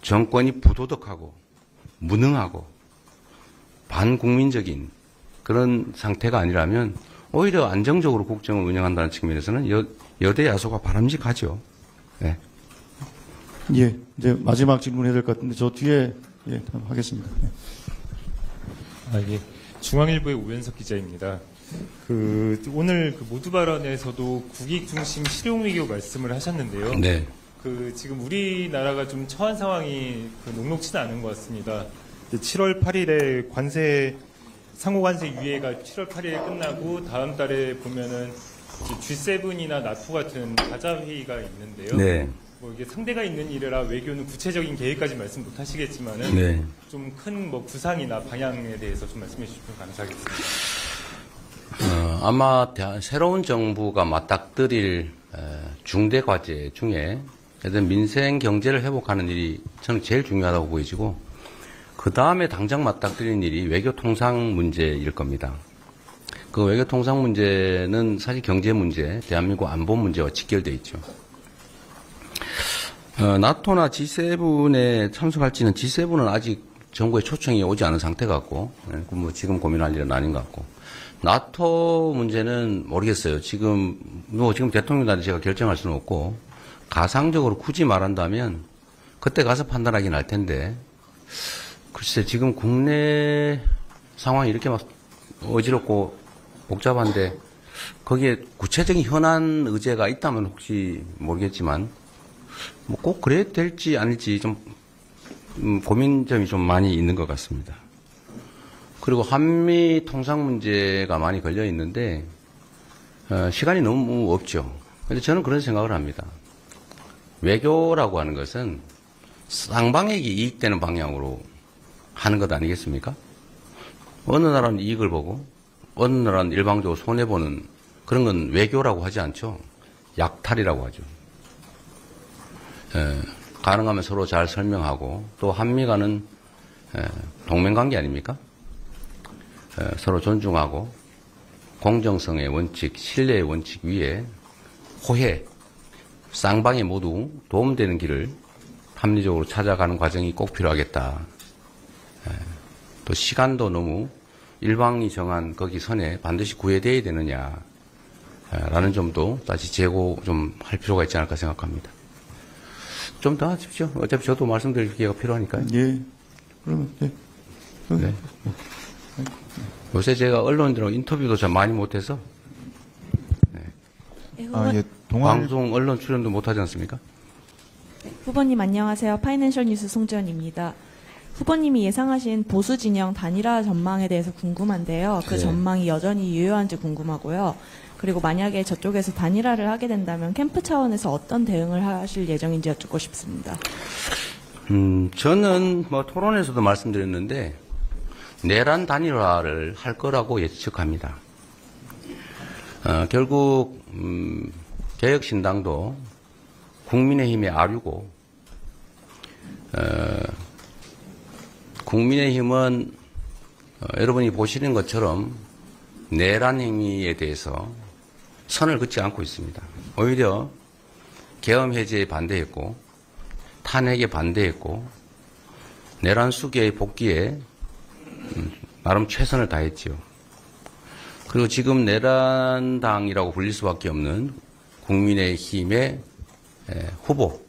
정권이 부도덕하고 무능하고 반국민적인 그런 상태가 아니라면 오히려 안정적으로 국정을 운영한다는 측면에서는 여대 야소가 바람직하죠. 네. 예, 이제 마지막 질문해야 될 것 같은데 저 뒤에 예, 하겠습니다. 네. 예. 중앙일보의 오현석 기자입니다. 오늘 모두 발언에서도 국익 중심 실용 외교 말씀을 하셨는데요. 네. 지금 우리나라가 좀 처한 상황이 녹록치는 않은 것 같습니다. 7월 8일에 상호 관세 유예가 7월 8일에 끝나고 다음 달에 보면은 G7이나 나토 같은 다자 회의가 있는데요. 네. 이게 상대가 있는 일이라 외교는 구체적인 계획까지 말씀 못 하시겠지만은 네. 좀 큰 구상이나 방향에 대해서 좀 말씀해 주시면 감사하겠습니다. 아마 새로운 정부가 맞닥뜨릴 중대 과제 중에 민생 경제를 회복하는 일이 저는 제일 중요하다고 보여지고 그 다음에 당장 맞닥뜨리는 일이 외교 통상 문제일 겁니다. 그 외교 통상 문제는 사실 경제 문제, 대한민국 안보 문제와 직결되어 있죠. 나토나 G7에 참석할지는 G7은 아직 정부의 초청이 오지 않은 상태 같고, 지금 고민할 일은 아닌 것 같고, 나토 문제는 모르겠어요. 지금 대통령단에 제가 결정할 수는 없고, 가상적으로 굳이 말한다면, 그때 가서 판단하긴 할 텐데, 글쎄, 지금 국내 상황이 이렇게 막 어지럽고 복잡한데, 거기에 구체적인 현안 의제가 있다면 혹시 모르겠지만, 꼭 그래야 될지 아닐지 좀 고민점이 좀 많이 있는 것 같습니다. 그리고 한미 통상 문제가 많이 걸려 있는데 시간이 너무 없죠. 그런데 저는 그런 생각을 합니다. 외교라고 하는 것은 쌍방에게 이익되는 방향으로 하는 것 아니겠습니까? 어느 나라는 이익을 보고 어느 나라는 일방적으로 손해보는 그런 건 외교라고 하지 않죠. 약탈이라고 하죠. 가능하면 서로 잘 설명하고 또 한미 간은 동맹관계 아닙니까? 서로 존중하고 공정성의 원칙, 신뢰의 원칙 위에 호혜, 쌍방에 모두 도움되는 길을 합리적으로 찾아가는 과정이 꼭 필요하겠다. 또 시간도 너무 일방이 정한 거기 선에 반드시 구애되어야 되느냐 라는 점도 다시 재고 좀 할 필요가 있지 않을까 생각합니다. 좀 더 하십시오. 어차피 저도 말씀드릴 기회가 필요하니까요. 예. 그러면 예. 네. 요새 제가 언론들하고 인터뷰도 잘 많이 못해서 예, 방송 언론 출연도 못하지 않습니까? 후보님 안녕하세요. 파이낸셜 뉴스 송지연입니다. 후보님이 예상하신 보수 진영 단일화 전망에 대해서 궁금한데요. 그 네. 전망이 여전히 유효한지 궁금하고요. 그리고 만약에 저쪽에서 단일화를 하게 된다면 캠프 차원에서 어떤 대응을 하실 예정인지 여쭙고 싶습니다. 저는 토론에서도 말씀드렸는데 내란 단일화를 할 거라고 예측합니다. 결국 개혁신당도 국민의힘의 아류고 국민의힘은 여러분이 보시는 것처럼 내란 행위에 대해서 선을 긋지 않고 있습니다. 오히려 계엄 해제에 반대했고 탄핵에 반대했고 내란 수계의 복귀에 나름 최선을 다했지요. 그리고 지금 내란당이라고 불릴 수밖에 없는 국민의힘의 후보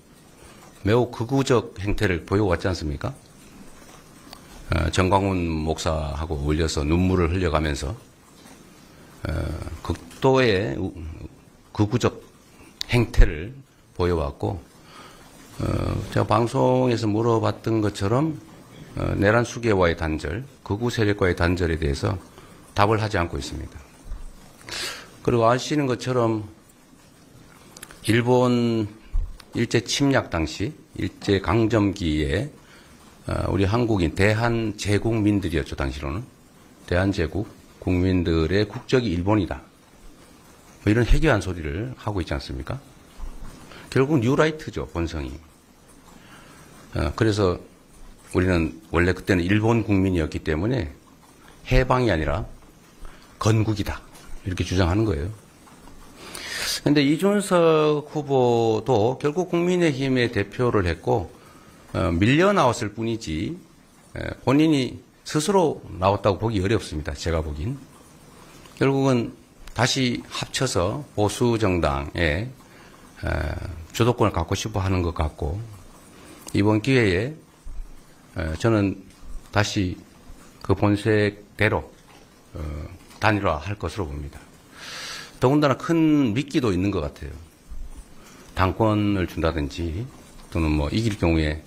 매우 극우적 행태를 보여왔지 않습니까? 정광훈 목사하고 어울려서 눈물을 흘려가면서 극도의 극우적 행태를 보여왔고, 제가 방송에서 물어봤던 것처럼 내란 수계와의 단절, 극우 세력과의 단절에 대해서 답을 하지 않고 있습니다. 그리고 아시는 것처럼 일본 일제 침략 당시, 일제 강점기에 우리 한국인, 대한제국민들이었죠, 당시로는. 대한제국 국민들의 국적이 일본이다. 뭐 이런 해괴한 소리를 하고 있지 않습니까? 결국 뉴라이트죠, 본성이. 그래서 우리는 원래 그때는 일본 국민이었기 때문에 해방이 아니라 건국이다. 이렇게 주장하는 거예요. 그런데 이준석 후보도 결국 국민의힘의 대표를 했고 밀려 나왔을 뿐이지 본인이 스스로 나왔다고 보기 어렵습니다. 제가 보긴. 결국은 다시 합쳐서 보수 정당의 주도권을 갖고 싶어 하는 것 같고 이번 기회에 저는 다시 그 본색대로 단일화할 것으로 봅니다. 더군다나 큰 미끼도 있는 것 같아요. 당권을 준다든지 또는 뭐 이길 경우에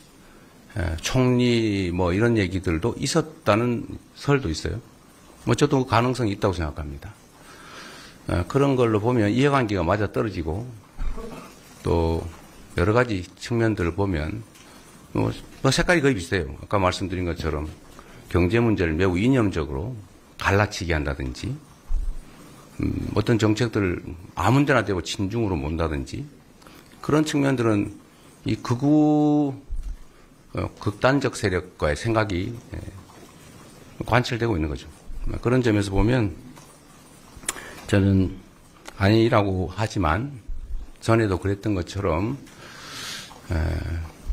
총리 뭐 이런 얘기들도 있었다는 설도 있어요. 뭐 저도 가능성이 있다고 생각합니다. 그런 걸로 보면 이해관계가 맞아 떨어지고 또 여러 가지 측면들을 보면 뭐 색깔이 거의 비슷해요. 아까 말씀드린 것처럼 경제 문제를 매우 이념적으로 갈라치기 한다든지 어떤 정책들을 아무 데나 대고 친중으로 몬다든지 그런 측면들은 이 극우 극단적 세력과의 생각이 관철되고 있는 거죠. 그런 점에서 보면 저는 아니라고 하지만 전에도 그랬던 것처럼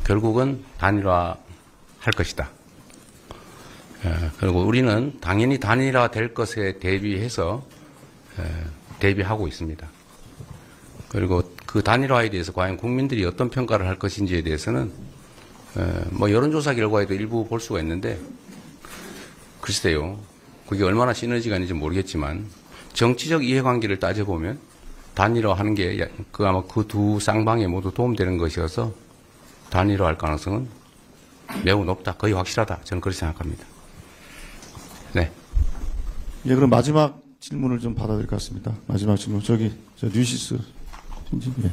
결국은 단일화 할 것이다. 그리고 우리는 당연히 단일화 될 것에 대비해서 대비하고 있습니다. 그리고 그 단일화에 대해서 과연 국민들이 어떤 평가를 할 것인지에 대해서는 뭐 여론조사 결과에도 일부 볼 수가 있는데 글쎄요. 그게 얼마나 시너지가 있는지 모르겠지만 정치적 이해관계를 따져보면 단일화하는 게 아마 그 두 쌍방에 모두 도움되는 것이어서 단일화할 가능성은 매우 높다. 거의 확실하다. 저는 그렇게 생각합니다. 네. 예, 그럼 마지막 질문을 좀 받아야 될 것 같습니다. 마지막 질문. 저 뉴시스. 예.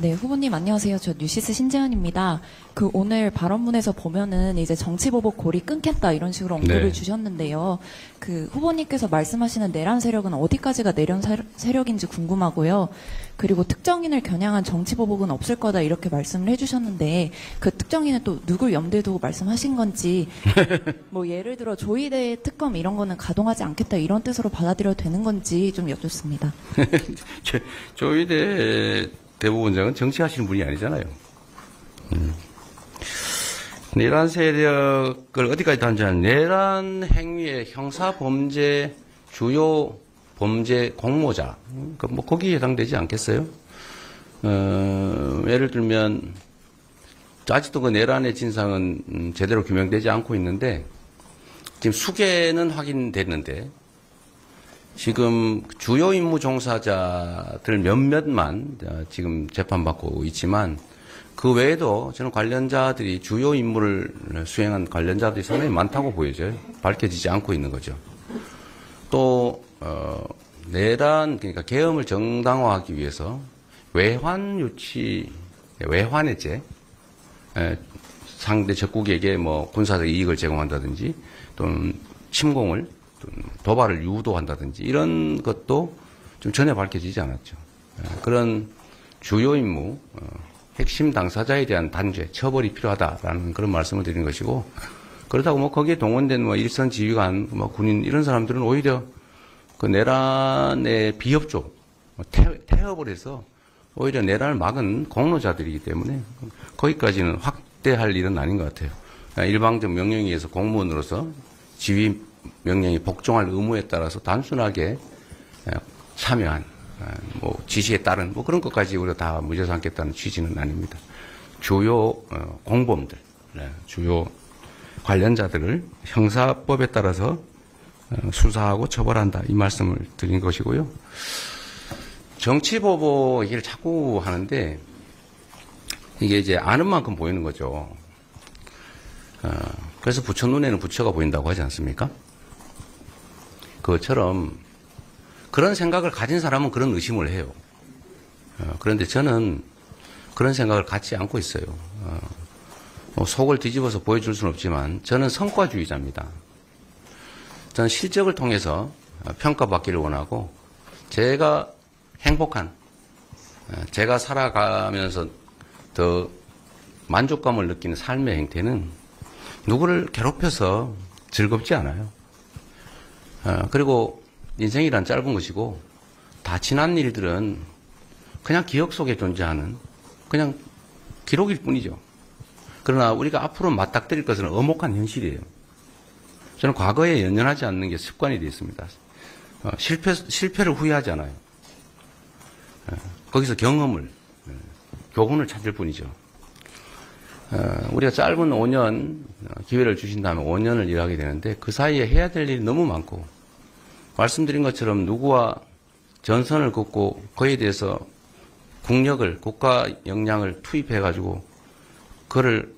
네, 후보님 안녕하세요. 저 뉴시스 신재현입니다. 그 오늘 발언문에서 보면은 이제 정치보복 골이 끊겠다 이런 식으로 언급을 네. 주셨는데요. 그 후보님께서 말씀하시는 내란 세력은 어디까지가 내란 세력인지 궁금하고요. 그리고 특정인을 겨냥한 정치보복은 없을 거다 이렇게 말씀을 해주셨는데 그 특정인은 또 누굴 염두에 두고 말씀하신 건지 뭐 예를 들어 조이대 특검 이런 거는 가동하지 않겠다 이런 뜻으로 받아들여도 되는 건지 좀 여쭙습니다. 조이대 대법원장은 정치하시는 분이 아니잖아요. 내란 세력을 어디까지 단죄하는 내란 행위의 형사범죄 주요 범죄 공모자, 뭐 거기에 해당되지 않겠어요? 예를 들면 아직도 그 내란의 진상은 제대로 규명되지 않고 있는데 지금 수개는 확인됐는데 지금 주요 임무 종사자들 몇몇만 지금 재판받고 있지만 그 외에도 저는 관련자들이 주요 임무를 수행한 관련자들이 상당히 많다고 보여져요. 밝혀지지 않고 있는 거죠. 또 내란 그러니까 계엄을 정당화하기 위해서 외환해제 상대 적국에게 뭐 군사적 이익을 제공한다든지 또는 침공을 도발을 유도한다든지 이런 것도 좀 전혀 밝혀지지 않았죠. 그런 주요 임무, 핵심 당사자에 대한 단죄, 처벌이 필요하다라는 그런 말씀을 드리는 것이고 그렇다고 뭐 거기에 동원된 뭐 일선 지휘관, 뭐 군인 이런 사람들은 오히려 그 내란의 비협조, 태업을 해서 오히려 내란을 막은 공로자들이기 때문에 거기까지는 확대할 일은 아닌 것 같아요. 일방적 명령에 의해서 공무원으로서 지휘 명령이 복종할 의무에 따라서 단순하게 참여한 뭐 지시에 따른 뭐 그런 것까지 우리가 다 무죄 삼겠다는 취지는 아닙니다. 주요 공범들, 주요 관련자들을 형사법에 따라서 수사하고 처벌한다 이 말씀을 드린 것이고요. 정치보복 얘기를 자꾸 하는데 이게 이제 아는 만큼 보이는 거죠. 그래서 부처 눈에는 부처가 보인다고 하지 않습니까? 그것처럼 그런 생각을 가진 사람은 그런 의심을 해요. 그런데 저는 그런 생각을 갖지 않고 있어요. 속을 뒤집어서 보여줄 수는 없지만 저는 성과주의자입니다. 저는 실적을 통해서 평가받기를 원하고 제가 행복한, 제가 살아가면서 더 만족감을 느끼는 삶의 행태는 누구를 괴롭혀서 즐겁지 않아요. 그리고 인생이란 짧은 것이고 다 지난 일들은 그냥 기억 속에 존재하는 그냥 기록일 뿐이죠. 그러나 우리가 앞으로 맞닥뜨릴 것은 엄혹한 현실이에요. 저는 과거에 연연하지 않는 게 습관이 되어 있습니다. 실패를 후회하지 않아요. 거기서 경험을, 교훈을 찾을 뿐이죠. 우리가 짧은 5년 기회를 주신다면 5년을 일하게 되는데 그 사이에 해야 될 일이 너무 많고 말씀드린 것처럼 누구와 전선을 긋고 그에 대해서 국력을, 국가 역량을 투입해가지고 그거를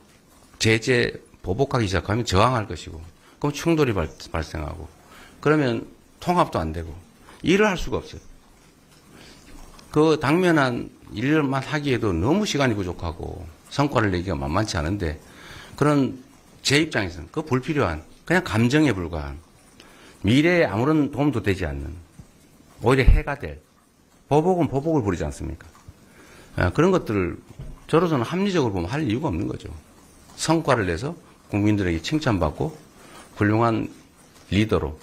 제재, 보복하기 시작하면 저항할 것이고 그럼 충돌이 발생하고 그러면 통합도 안 되고 일을 할 수가 없어요. 그 당면한 일만 하기에도 너무 시간이 부족하고 성과를 내기가 만만치 않은데 그런 제 입장에서는 그 불필요한 그냥 감정에 불과한 미래에 아무런 도움도 되지 않는 오히려 해가 될 보복은 보복을 부리지 않습니까? 그런 것들을 저로서는 합리적으로 보면 할 이유가 없는 거죠. 성과를 내서 국민들에게 칭찬받고 훌륭한 리더로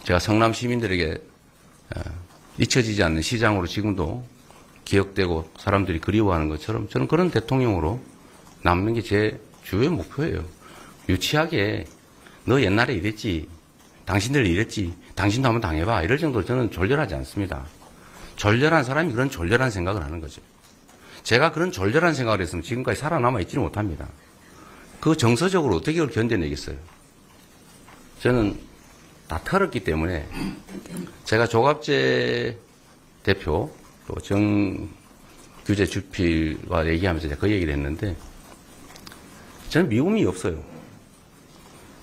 제가 성남 시민들에게 잊혀지지 않는 시장으로 지금도 기억되고 사람들이 그리워하는 것처럼 저는 그런 대통령으로 남는 게 제 주요의 목표예요. 유치하게 너 옛날에 이랬지, 당신들 이랬지, 당신도 한번 당해봐 이럴 정도로 저는 졸렬하지 않습니다. 졸렬한 사람이 그런 졸렬한 생각을 하는 거죠. 제가 그런 졸렬한 생각을 했으면 지금까지 살아남아 있지는 못합니다. 그 정서적으로 어떻게 그걸 견뎌내겠어요? 저는 다 털었기 때문에 제가 조갑재 대표 또 정규재 주필과 얘기하면서 제가 그 얘기를 했는데 저는 미움이 없어요.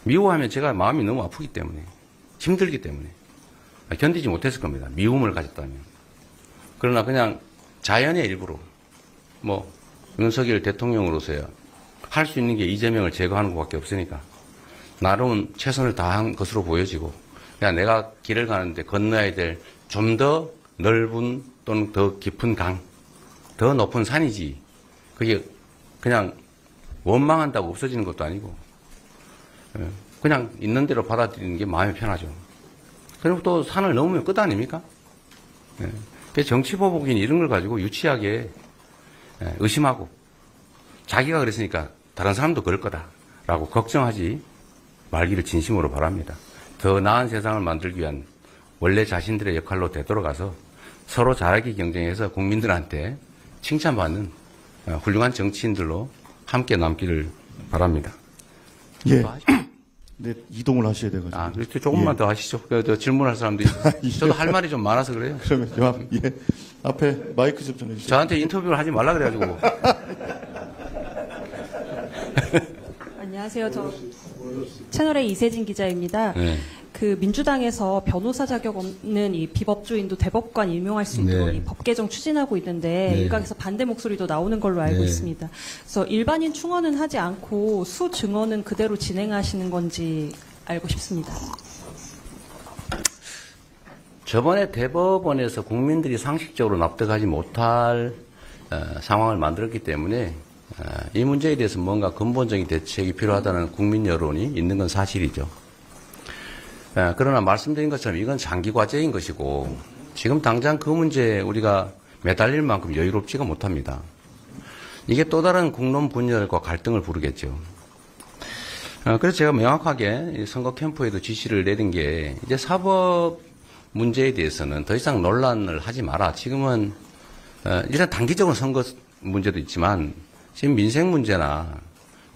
미워하면 제가 마음이 너무 아프기 때문에 힘들기 때문에 견디지 못했을 겁니다. 미움을 가졌다면. 그러나 그냥 자연의 일부로 뭐 윤석열 대통령으로서야 할 수 있는 게 이재명을 제거하는 것밖에 없으니까 나름 최선을 다한 것으로 보여지고 그냥 내가 길을 가는데 건너야 될 좀 더 넓은 또는 더 깊은 강, 더 높은 산이지 그게 그냥 원망한다고 없어지는 것도 아니고 그냥 있는 대로 받아들이는 게 마음이 편하죠. 그리고 또 산을 넘으면 끝 아닙니까? 그래서 정치보복인 이런 걸 가지고 유치하게 의심하고 자기가 그랬으니까 다른 사람도 그럴 거다라고 걱정하지 말기를 진심으로 바랍니다. 더 나은 세상을 만들기 위한 원래 자신들의 역할로 되돌아가서 서로 잘하기 경쟁해서 국민들한테 칭찬받는 훌륭한 정치인들로 함께 남기를 바랍니다. 예. 네, 이동을 하셔야 돼가지고. 아, 그렇죠. 조금만 더 하시죠. 저 질문할 사람도 있어요. 저도 할 말이 좀 많아서 그래요. 그러면 앞에 마이크 좀 전해주세요. 저한테 인터뷰를 하지 말라 그래가지고. 안녕하세요. 저 채널의 이세진 기자입니다. 네. 그 민주당에서 변호사 자격 없는 이 비법조인도 대법관 임용할 수 있도록 네. 이 법 개정 추진하고 있는데 네. 일각에서 반대 목소리도 나오는 걸로 알고 네. 있습니다. 그래서 일반인 충원은 하지 않고 수 증언은 그대로 진행하시는 건지 알고 싶습니다. 저번에 대법원에서 국민들이 상식적으로 납득하지 못할 상황을 만들었기 때문에 이 문제에 대해서 뭔가 근본적인 대책이 필요하다는 국민 여론이 있는 건 사실이죠. 그러나 말씀드린 것처럼 이건 장기 과제인 것이고 지금 당장 그 문제에 우리가 매달릴 만큼 여유롭지가 못합니다. 이게 또 다른 국론 분열과 갈등을 부르겠죠. 그래서 제가 명확하게 선거 캠프에도 지시를 내린 게 이제 사법 문제에 대해서는 더 이상 논란을 하지 마라. 지금은 일단 단기적으로 선거 문제도 있지만 지금 민생 문제나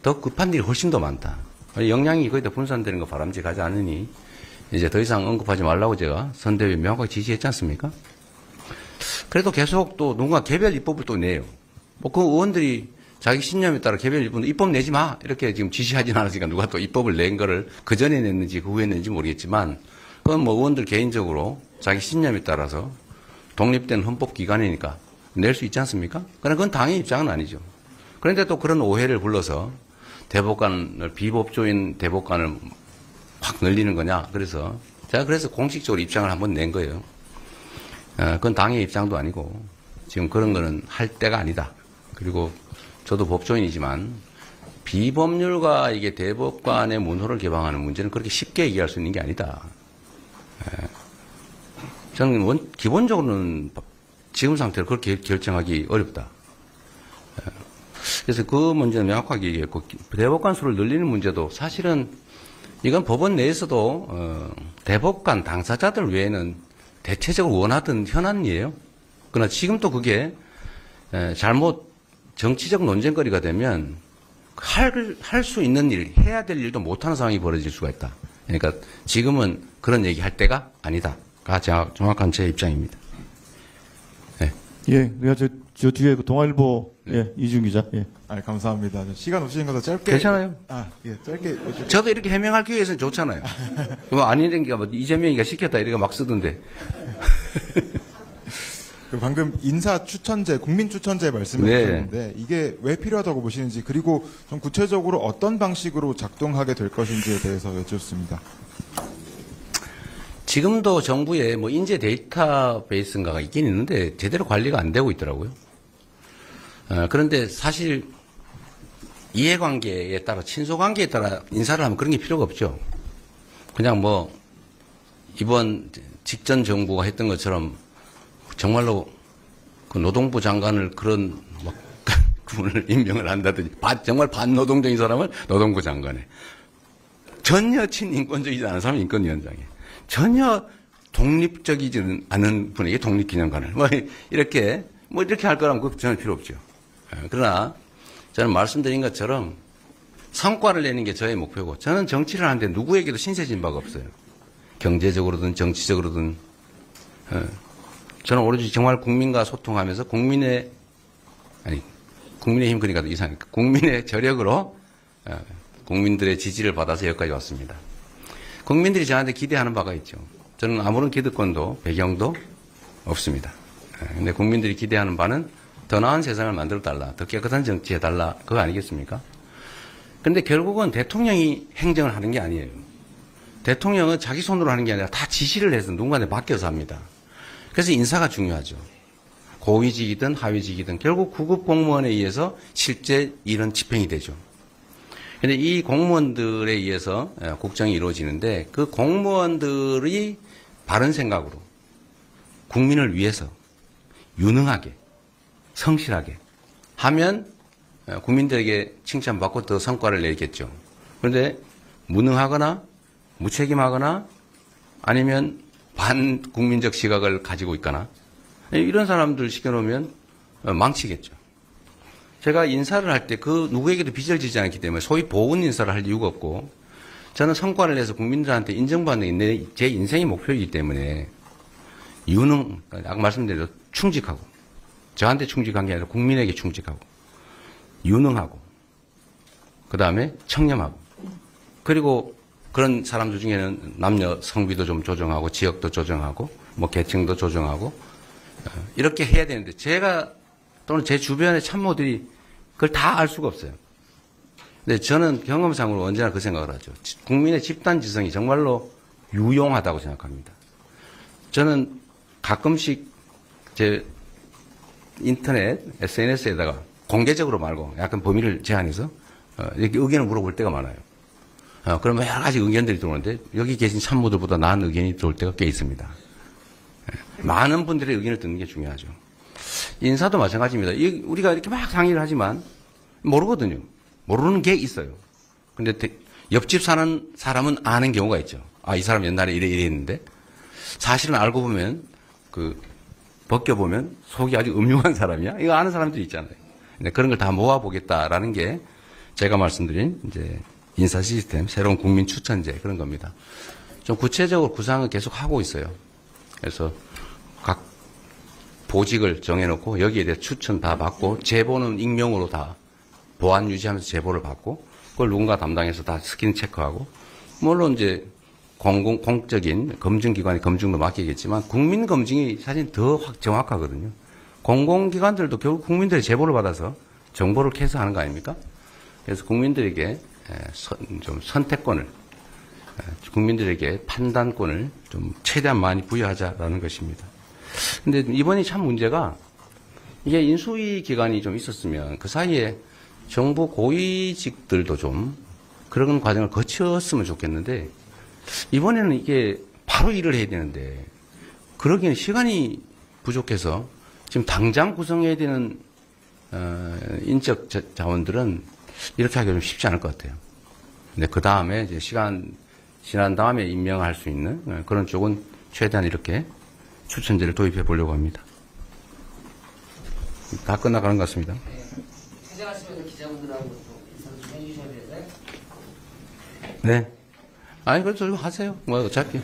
더 급한 일이 훨씬 더 많다. 역량이 거의 다 분산되는 거 바람직하지 않으니 이제 더 이상 언급하지 말라고 제가 선대위에 명확하게 지시했지 않습니까? 그래도 계속 또 누군가 개별 입법을 또 내요. 뭐 그 의원들이 자기 신념에 따라 개별 입법 내지 마 이렇게 지금 지시하진 않았으니까 누가 또 입법을 낸 거를 그 전에 냈는지 그 후에 냈는지 모르겠지만 그건 뭐 의원들 개인적으로 자기 신념에 따라서 독립된 헌법기관이니까 낼 수 있지 않습니까? 그러나 그건 당의 입장은 아니죠. 그런데 또 그런 오해를 불러서 대법관을 비법조인 대법관을 확 늘리는 거냐. 그래서 제가 공식적으로 입장을 한번 낸 거예요. 그건 당의 입장도 아니고 지금 그런 거는 할 때가 아니다. 그리고 저도 법조인이지만 비법률과 이게 대법관의 문호를 개방하는 문제는 그렇게 쉽게 얘기할 수 있는 게 아니다. 저는 기본적으로는 지금 상태로 그렇게 결정하기 어렵다. 그래서 그 문제는 명확하게 얘기했고 대법관 수를 늘리는 문제도 사실은 이건 법원 내에서도 대법관 당사자들 외에는 대체적으로 원하던 현안이에요. 그러나 지금 또 그게 잘못 정치적 논쟁거리가 되면 할 수 있는 일, 해야 될 일도 못하는 상황이 벌어질 수가 있다. 그러니까 지금은 그런 얘기 할 때가 아니다가 정확한 제 입장입니다. 네. 예, 내가 저 뒤에 그 동아일보 예, 이준 기자. 예. 아, 감사합니다. 시간 없으신 것도 짧게. 괜찮아요. 예, 짧게. 저도 이렇게 해명하기 위해서는 좋잖아요. 뭐 아니된 게 이재명이가 시켰다 이렇게 막 쓰던데. 방금 인사 추천제, 국민 추천제 말씀해 주셨는데 이게 왜 필요하다고 보시는지 그리고 좀 구체적으로 어떤 방식으로 작동하게 될 것인지에 대해서 여쭙습니다. 지금도 정부에 뭐 인재 데이터베이스인가가 있긴 있는데 제대로 관리가 안 되고 있더라고요. 그런데 사실 이해관계에 따라 친소관계에 따라 인사를 하면 그런 게 필요가 없죠. 그냥 뭐 이번 직전 정부가 했던 것처럼 정말로 그 노동부 장관을 그런 막 그분을 임명을 한다든지 정말 반노동적인 사람을 노동부 장관에 전혀 친인권적이지 않은 사람은 인권위원장에 전혀 독립적이지 않은 분에게 독립기념관을 뭐 이렇게 할 거라면 그거 전혀 필요 없죠. 그러나 저는 말씀드린 것처럼 성과를 내는 게 저의 목표고 저는 정치를 하는데 누구에게도 신세진 바가 없어요. 경제적으로든 정치적으로든 저는 오로지 정말 국민과 소통하면서 국민의힘 그러니까 이상하니까 국민의 저력으로 국민들의 지지를 받아서 여기까지 왔습니다. 국민들이 저한테 기대하는 바가 있죠. 저는 아무런 기득권도 배경도 없습니다. 근데 국민들이 기대하는 바는 더 나은 세상을 만들어 달라, 더 깨끗한 정치해 달라, 그거 아니겠습니까? 근데 결국은 대통령이 행정을 하는 게 아니에요. 대통령은 자기 손으로 하는 게 아니라 다 지시를 해서 누군가한테 맡겨서 합니다. 그래서 인사가 중요하죠. 고위직이든 하위직이든 결국 구급 공무원에 의해서 실제 일은 집행이 되죠. 그런데 이 공무원들에 의해서 국정이 이루어지는데 그 공무원들이 바른 생각으로 국민을 위해서 유능하게 성실하게 하면 국민들에게 칭찬받고 더 성과를 내겠죠. 그런데 무능하거나 무책임하거나 아니면 반국민적 시각을 가지고 있거나 이런 사람들 시켜놓으면 망치겠죠. 제가 인사를 할 때 그 누구에게도 빚을 지지 않기 때문에 소위 보훈 인사를 할 이유가 없고 저는 성과를 내서 국민들한테 인정받는 게 제 인생의 목표이기 때문에 아까 말씀드린 대로 충직하고 저한테 충직한 게 아니라 국민에게 충직하고 유능하고 그 다음에 청렴하고 그리고 그런 사람들 중에는 남녀 성비도 좀 조정하고 지역도 조정하고 뭐 계층도 조정하고 이렇게 해야 되는데 제가 또는 제 주변의 참모들이 그걸 다 알 수가 없어요. 근데 저는 경험상으로 언제나 그 생각을 하죠. 국민의 집단지성이 정말로 유용하다고 생각합니다. 저는 가끔씩 제 인터넷, SNS에다가 공개적으로 말고 약간 범위를 제한해서 이렇게 의견을 물어볼 때가 많아요. 그러면 여러 가지 의견들이 들어오는데 여기 계신 참모들보다 나은 의견이 들어올 때가 꽤 있습니다. 많은 분들의 의견을 듣는 게 중요하죠. 인사도 마찬가지입니다. 우리가 이렇게 막 상의를 하지만 모르거든요. 모르는 게 있어요. 근데 옆집 사는 사람은 아는 경우가 있죠. 아, 이 사람 옛날에 이랬는데 사실은 알고 보면 벗겨보면 속이 아주 음흉한 사람이야. 이거 아는 사람들이 있잖아요. 근데 그런 걸 다 모아보겠다라는 게 제가 말씀드린 이제 인사 시스템, 새로운 국민 추천제 그런 겁니다. 좀 구체적으로 구상을 계속 하고 있어요. 그래서 각 보직을 정해놓고 여기에 대해 추천 다 받고 제보는 익명으로 다 보안 유지하면서 제보를 받고 그걸 누군가 담당해서 다 스크린 체크하고 물론 이제 공적인 검증기관의 검증도 맡기겠지만 국민 검증이 사실 더 정확하거든요. 공공기관들도 결국 국민들의 제보를 받아서 정보를 캐서하는 거 아닙니까? 그래서 국민들에게 좀 선택권을 국민들에게 판단권을 좀 최대한 많이 부여하자라는 것입니다. 근데 이번이 참 문제가 이게 인수위 기간이 좀 있었으면 그 사이에 정부 고위직들도 좀 그런 과정을 거쳤으면 좋겠는데 이번에는 이게 바로 일을 해야 되는데 그러기에는 시간이 부족해서 지금 당장 구성해야 되는 인적 자원들은 이렇게 하기가 좀 쉽지 않을 것 같아요. 근데 그 다음에 이제 시간 지난 다음에 임명할 수 있는 그런 쪽은 최대한 이렇게 추천제를 도입해 보려고 합니다. 다 끝나가는 것 같습니다. 퇴장하시면서 기자분들하고 또 인사 좀 해주셔야 되는데. 네. 아니, 그래서 이거 하세요. 뭐, 어차피.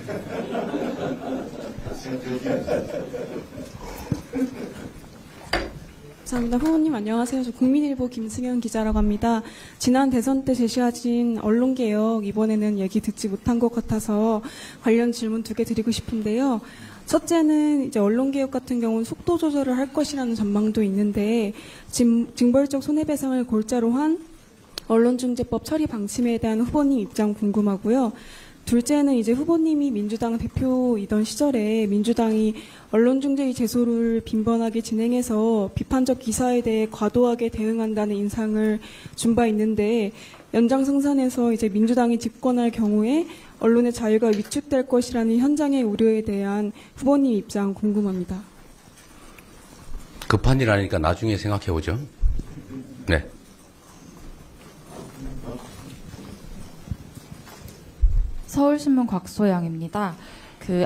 감사합니다. 후보님 안녕하세요. 저 국민일보 김승현 기자라고 합니다. 지난 대선 때 제시하신 언론개혁 이번에는 얘기 듣지 못한 것 같아서 관련 질문 2개 드리고 싶은데요. 첫째는 이제 언론개혁 같은 경우는 속도 조절을 할 것이라는 전망도 있는데 징벌적 손해배상을 골자로 한 언론중재법 처리 방침에 대한 후보님 입장 궁금하고요. 둘째는 이제 후보님이 민주당 대표이던 시절에 민주당이 언론중재위 제소를 빈번하게 진행해서 비판적 기사에 대해 과도하게 대응한다는 인상을 준 바 있는데 연장생산에서 이제 민주당이 집권할 경우에 언론의 자유가 위축될 것이라는 현장의 우려에 대한 후보님 입장 궁금합니다. 급한 일 아니니까 나중에 생각해 보죠. 네. 서울신문 곽소영입니다.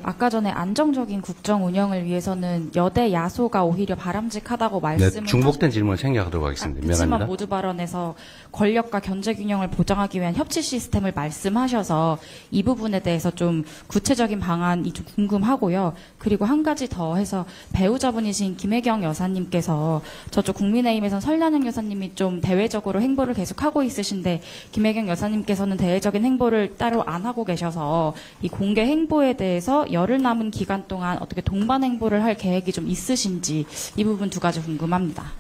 아까 전에 안정적인 국정 운영을 위해서는 여대 야소가 오히려 바람직하다고 말씀을 중복된 질문 생략하도록 하겠습니다. 그렇지만 미안합니다. 모두 발언에서 권력과 견제 균형을 보장하기 위한 협치 시스템을 말씀하셔서 이 부분에 대해서 좀 구체적인 방안이 좀 궁금하고요. 그리고 한 가지 더 해서 배우자분이신 김혜경 여사님께서 저쪽 국민의힘에선 설난영 여사님이 좀 대외적으로 행보를 계속하고 있으신데 김혜경 여사님께서는 대외적인 행보를 따로 안 하고 계셔서 이 공개 행보에 대해서 열흘 남은 기간 동안 어떻게 동반 행보를 할 계획이 좀 있으신지 이 부분 2가지 궁금합니다.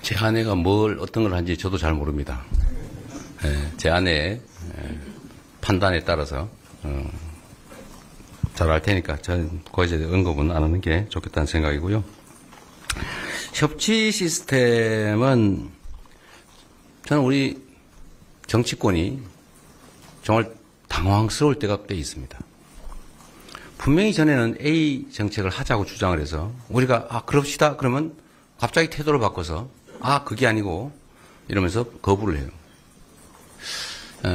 제 아내가 어떤 걸 하는지 저도 잘 모릅니다. 제 아내의 판단에 따라서 잘 알 테니까 저는 거기에 대해 언급은 안 하는 게 좋겠다는 생각이고요. 협치 시스템은 저는 우리 정치권이 정말 당황스러울 때가 꽤 있습니다. 분명히 전에는 A 정책을 하자고 주장을 해서 우리가 그럽시다 그러면 갑자기 태도를 바꿔서 그게 아니고 이러면서 거부를 해요.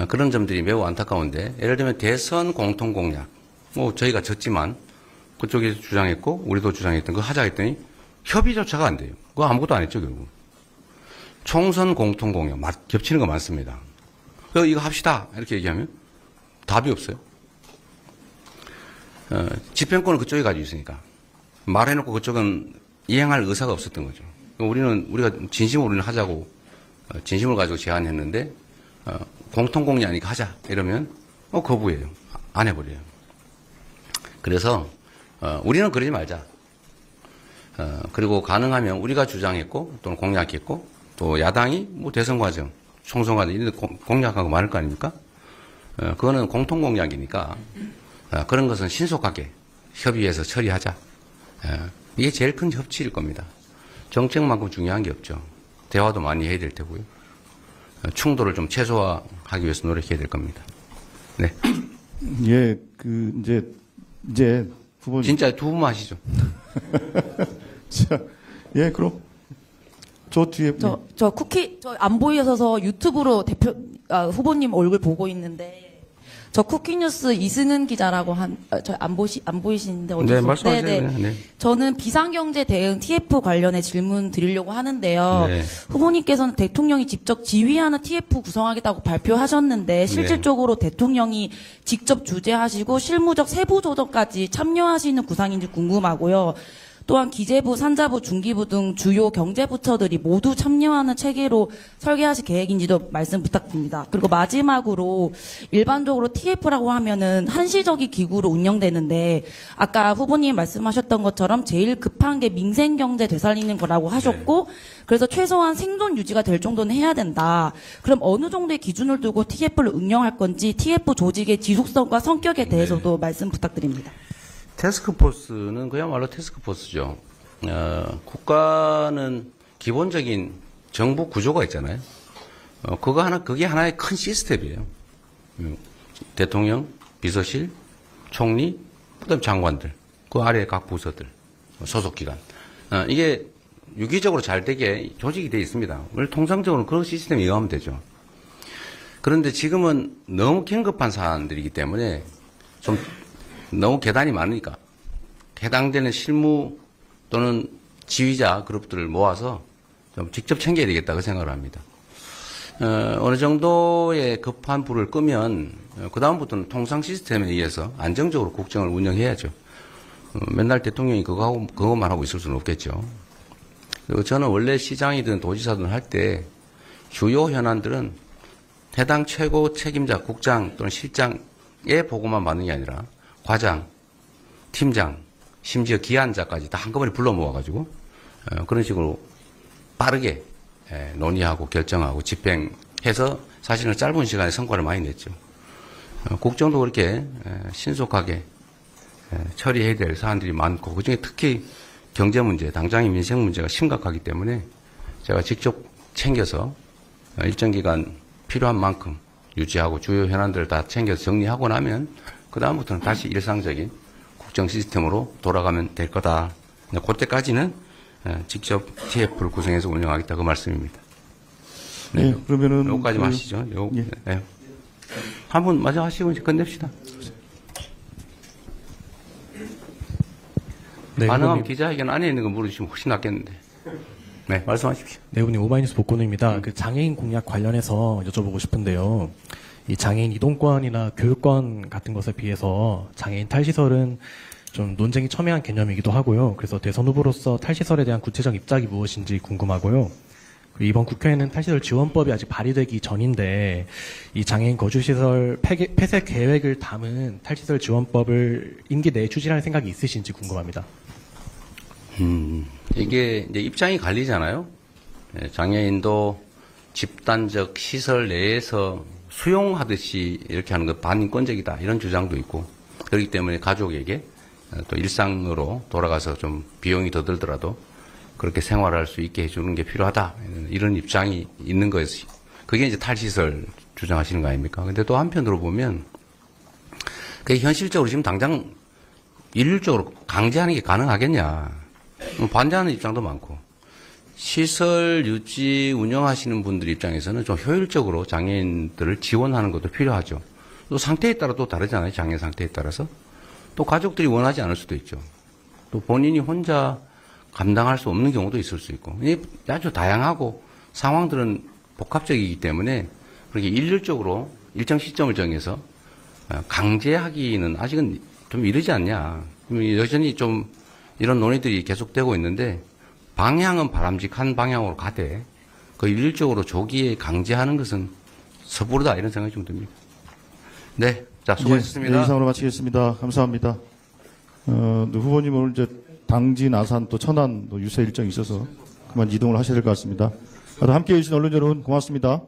그런 점들이 매우 안타까운데 예를 들면 대선 공통 공약 저희가 졌지만 그쪽에서 주장했고 우리도 주장했던 거 하자 했더니 협의조차가 안 돼요. 그거 아무것도 안 했죠 결국. 총선 공통 공약 겹치는 거 많습니다. 이거 합시다 이렇게 얘기하면 답이 없어요. 집행권을 그쪽에 가지고 있으니까 말해놓고 그쪽은 이행할 의사가 없었던 거죠. 우리가 진심으로 하자고 진심을 가지고 제안했는데 공통공약 아니까 하자 이러면 거부해요. 안 해버려요. 그래서 우리는 그러지 말자. 그리고 가능하면 우리가 주장했고 또는 공약했고 또 야당이 대선 과정, 총선 과정 이런 데 공약한 거 많을 거 아닙니까? 그거는 공통공약이니까 그런 것은 신속하게 협의해서 처리하자. 이게 제일 큰 협치일 겁니다. 정책만큼 중요한 게 없죠. 대화도 많이 해야 될 테고요. 충돌을 좀 최소화하기 위해서 노력해야 될 겁니다. 네. 예, 이제 후보님. 진짜 2분만 하시죠. 자, 예, 그럼 저 뒤에 저 안 보이셔서 유튜브로 후보님 얼굴 보고 있는데 저 쿠키뉴스 이승은 기자라고 저 안 보이시는데 네, 말씀하세요. 네. 저는 비상경제 대응 TF 관련해 질문 드리려고 하는데요. 네. 후보님께서는 대통령이 직접 지휘하는 TF 구성하겠다고 발표하셨는데 실질적으로 대통령이 직접 주재하시고 실무적 세부 조정까지 참여하시는 구상인지 궁금하고요. 또한 기재부, 산자부, 중기부 등 주요 경제부처들이 모두 참여하는 체계로 설계하실 계획인지도 말씀 부탁드립니다. 그리고 마지막으로 일반적으로 TF라고 하면은 한시적인 기구로 운영되는데 아까 후보님 말씀하셨던 것처럼 제일 급한 게 민생경제 되살리는 거라고 하셨고 그래서 최소한 생존 유지가 될 정도는 해야 된다. 그럼 어느 정도의 기준을 두고 TF를 운영할 건지 TF 조직의 지속성과 성격에 대해서도 말씀 부탁드립니다. 태스크포스는 그야말로 태스크포스죠. 국가는 기본적인 정부 구조가 있잖아요. 그게 하나의 큰 시스템이에요. 대통령, 비서실, 총리, 그다음 장관들, 그 아래 각 부서들, 소속기관. 이게 유기적으로 잘 되게 조직이 되어 있습니다. 원래 통상적으로 그런 시스템에 의하면 되죠. 그런데 지금은 너무 긴급한 사안들이기 때문에 좀 너무 계단이 많으니까 해당되는 실무 또는 지휘자 그룹들을 모아서 좀 직접 챙겨야 되겠다고 생각을 합니다. 어느 정도의 급한 불을 끄면 그다음부터는 통상 시스템에 의해서 안정적으로 국정을 운영해야죠. 맨날 대통령이 그것만 하고 있을 수는 없겠죠. 그리고 저는 원래 시장이든 도지사든 할 때 주요 현안들은 해당 최고 책임자 국장 또는 실장의 보고만 받는 게 아니라 과장, 팀장, 심지어 기한자까지 다 한꺼번에 불러 모아가지고 그런 식으로 빠르게 논의하고 결정하고 집행해서 사실은 짧은 시간에 성과를 많이 냈죠. 국정도 그렇게 신속하게 처리해야 될 사안들이 많고 그중에 특히 경제 문제, 당장의 민생 문제가 심각하기 때문에 제가 직접 챙겨서 일정 기간 필요한 만큼 유지하고 주요 현안들을 다 챙겨서 정리하고 나면 그 다음부터는 다시 일상적인 국정 시스템으로 돌아가면 될 거다. 그때까지는 직접 TF를 구성해서 운영하겠다 그 말씀입니다. 네, 그러면은 여기까지만 하시죠. 네. 한 분 마저 하시고 이제 끝냅시다. 네, 반응하면 기자회견 안에 있는 거 물어주시면 훨씬 낫겠는데. 네, 말씀하십시오. 네, 후보님 오마이뉴스 복근우입니다. 그 장애인 공약 관련해서 여쭤보고 싶은데요. 이 장애인 이동권이나 교육권 같은 것에 비해서 장애인 탈시설은 좀 논쟁이 첨예한 개념이기도 하고요. 그래서 대선 후보로서 탈시설에 대한 구체적 입장이 무엇인지 궁금하고요. 그리고 이번 국회에는 탈시설 지원법이 아직 발의되기 전인데 이 장애인 거주시설 폐쇄 계획을 담은 탈시설 지원법을 임기 내에 추진할 생각이 있으신지 궁금합니다. 이게 이제 입장이 갈리잖아요. 장애인도 집단적 시설 내에서 수용하듯이 이렇게 하는 거 반인권적이다 이런 주장도 있고 그렇기 때문에 가족에게 또 일상으로 돌아가서 좀 비용이 더 들더라도 그렇게 생활할 수 있게 해주는 게 필요하다 이런 입장이 있는 거였어요. 그게 이제 탈시설 주장하시는 거 아닙니까? 근데 또 한편으로 보면 그게 현실적으로 지금 당장 일률적으로 강제하는 게 가능하겠냐 반대하는 입장도 많고 시설 유지 운영하시는 분들 입장에서는 좀 효율적으로 장애인들을 지원하는 것도 필요하죠. 또 상태에 따라 또 다르잖아요. 장애 상태에 따라서. 또 가족들이 원하지 않을 수도 있죠. 또 본인이 혼자 감당할 수 없는 경우도 있을 수 있고. 아주 다양하고 상황들은 복합적이기 때문에 그렇게 일률적으로 일정 시점을 정해서 강제하기는 아직은 좀 이르지 않냐. 여전히 좀 이런 논의들이 계속되고 있는데 방향은 바람직한 방향으로 가되 그 일률적으로 조기에 강제하는 것은 섣부르다 이런 생각이 좀 듭니다. 네, 자 수고하셨습니다. 네, 이상으로 마치겠습니다. 감사합니다. 후보님 오늘 이제 당진, 아산 또 천안 또 유세 일정이 있어서 그만 이동을 하셔야 될 것 같습니다. 함께해 주신 언론 여러분 고맙습니다.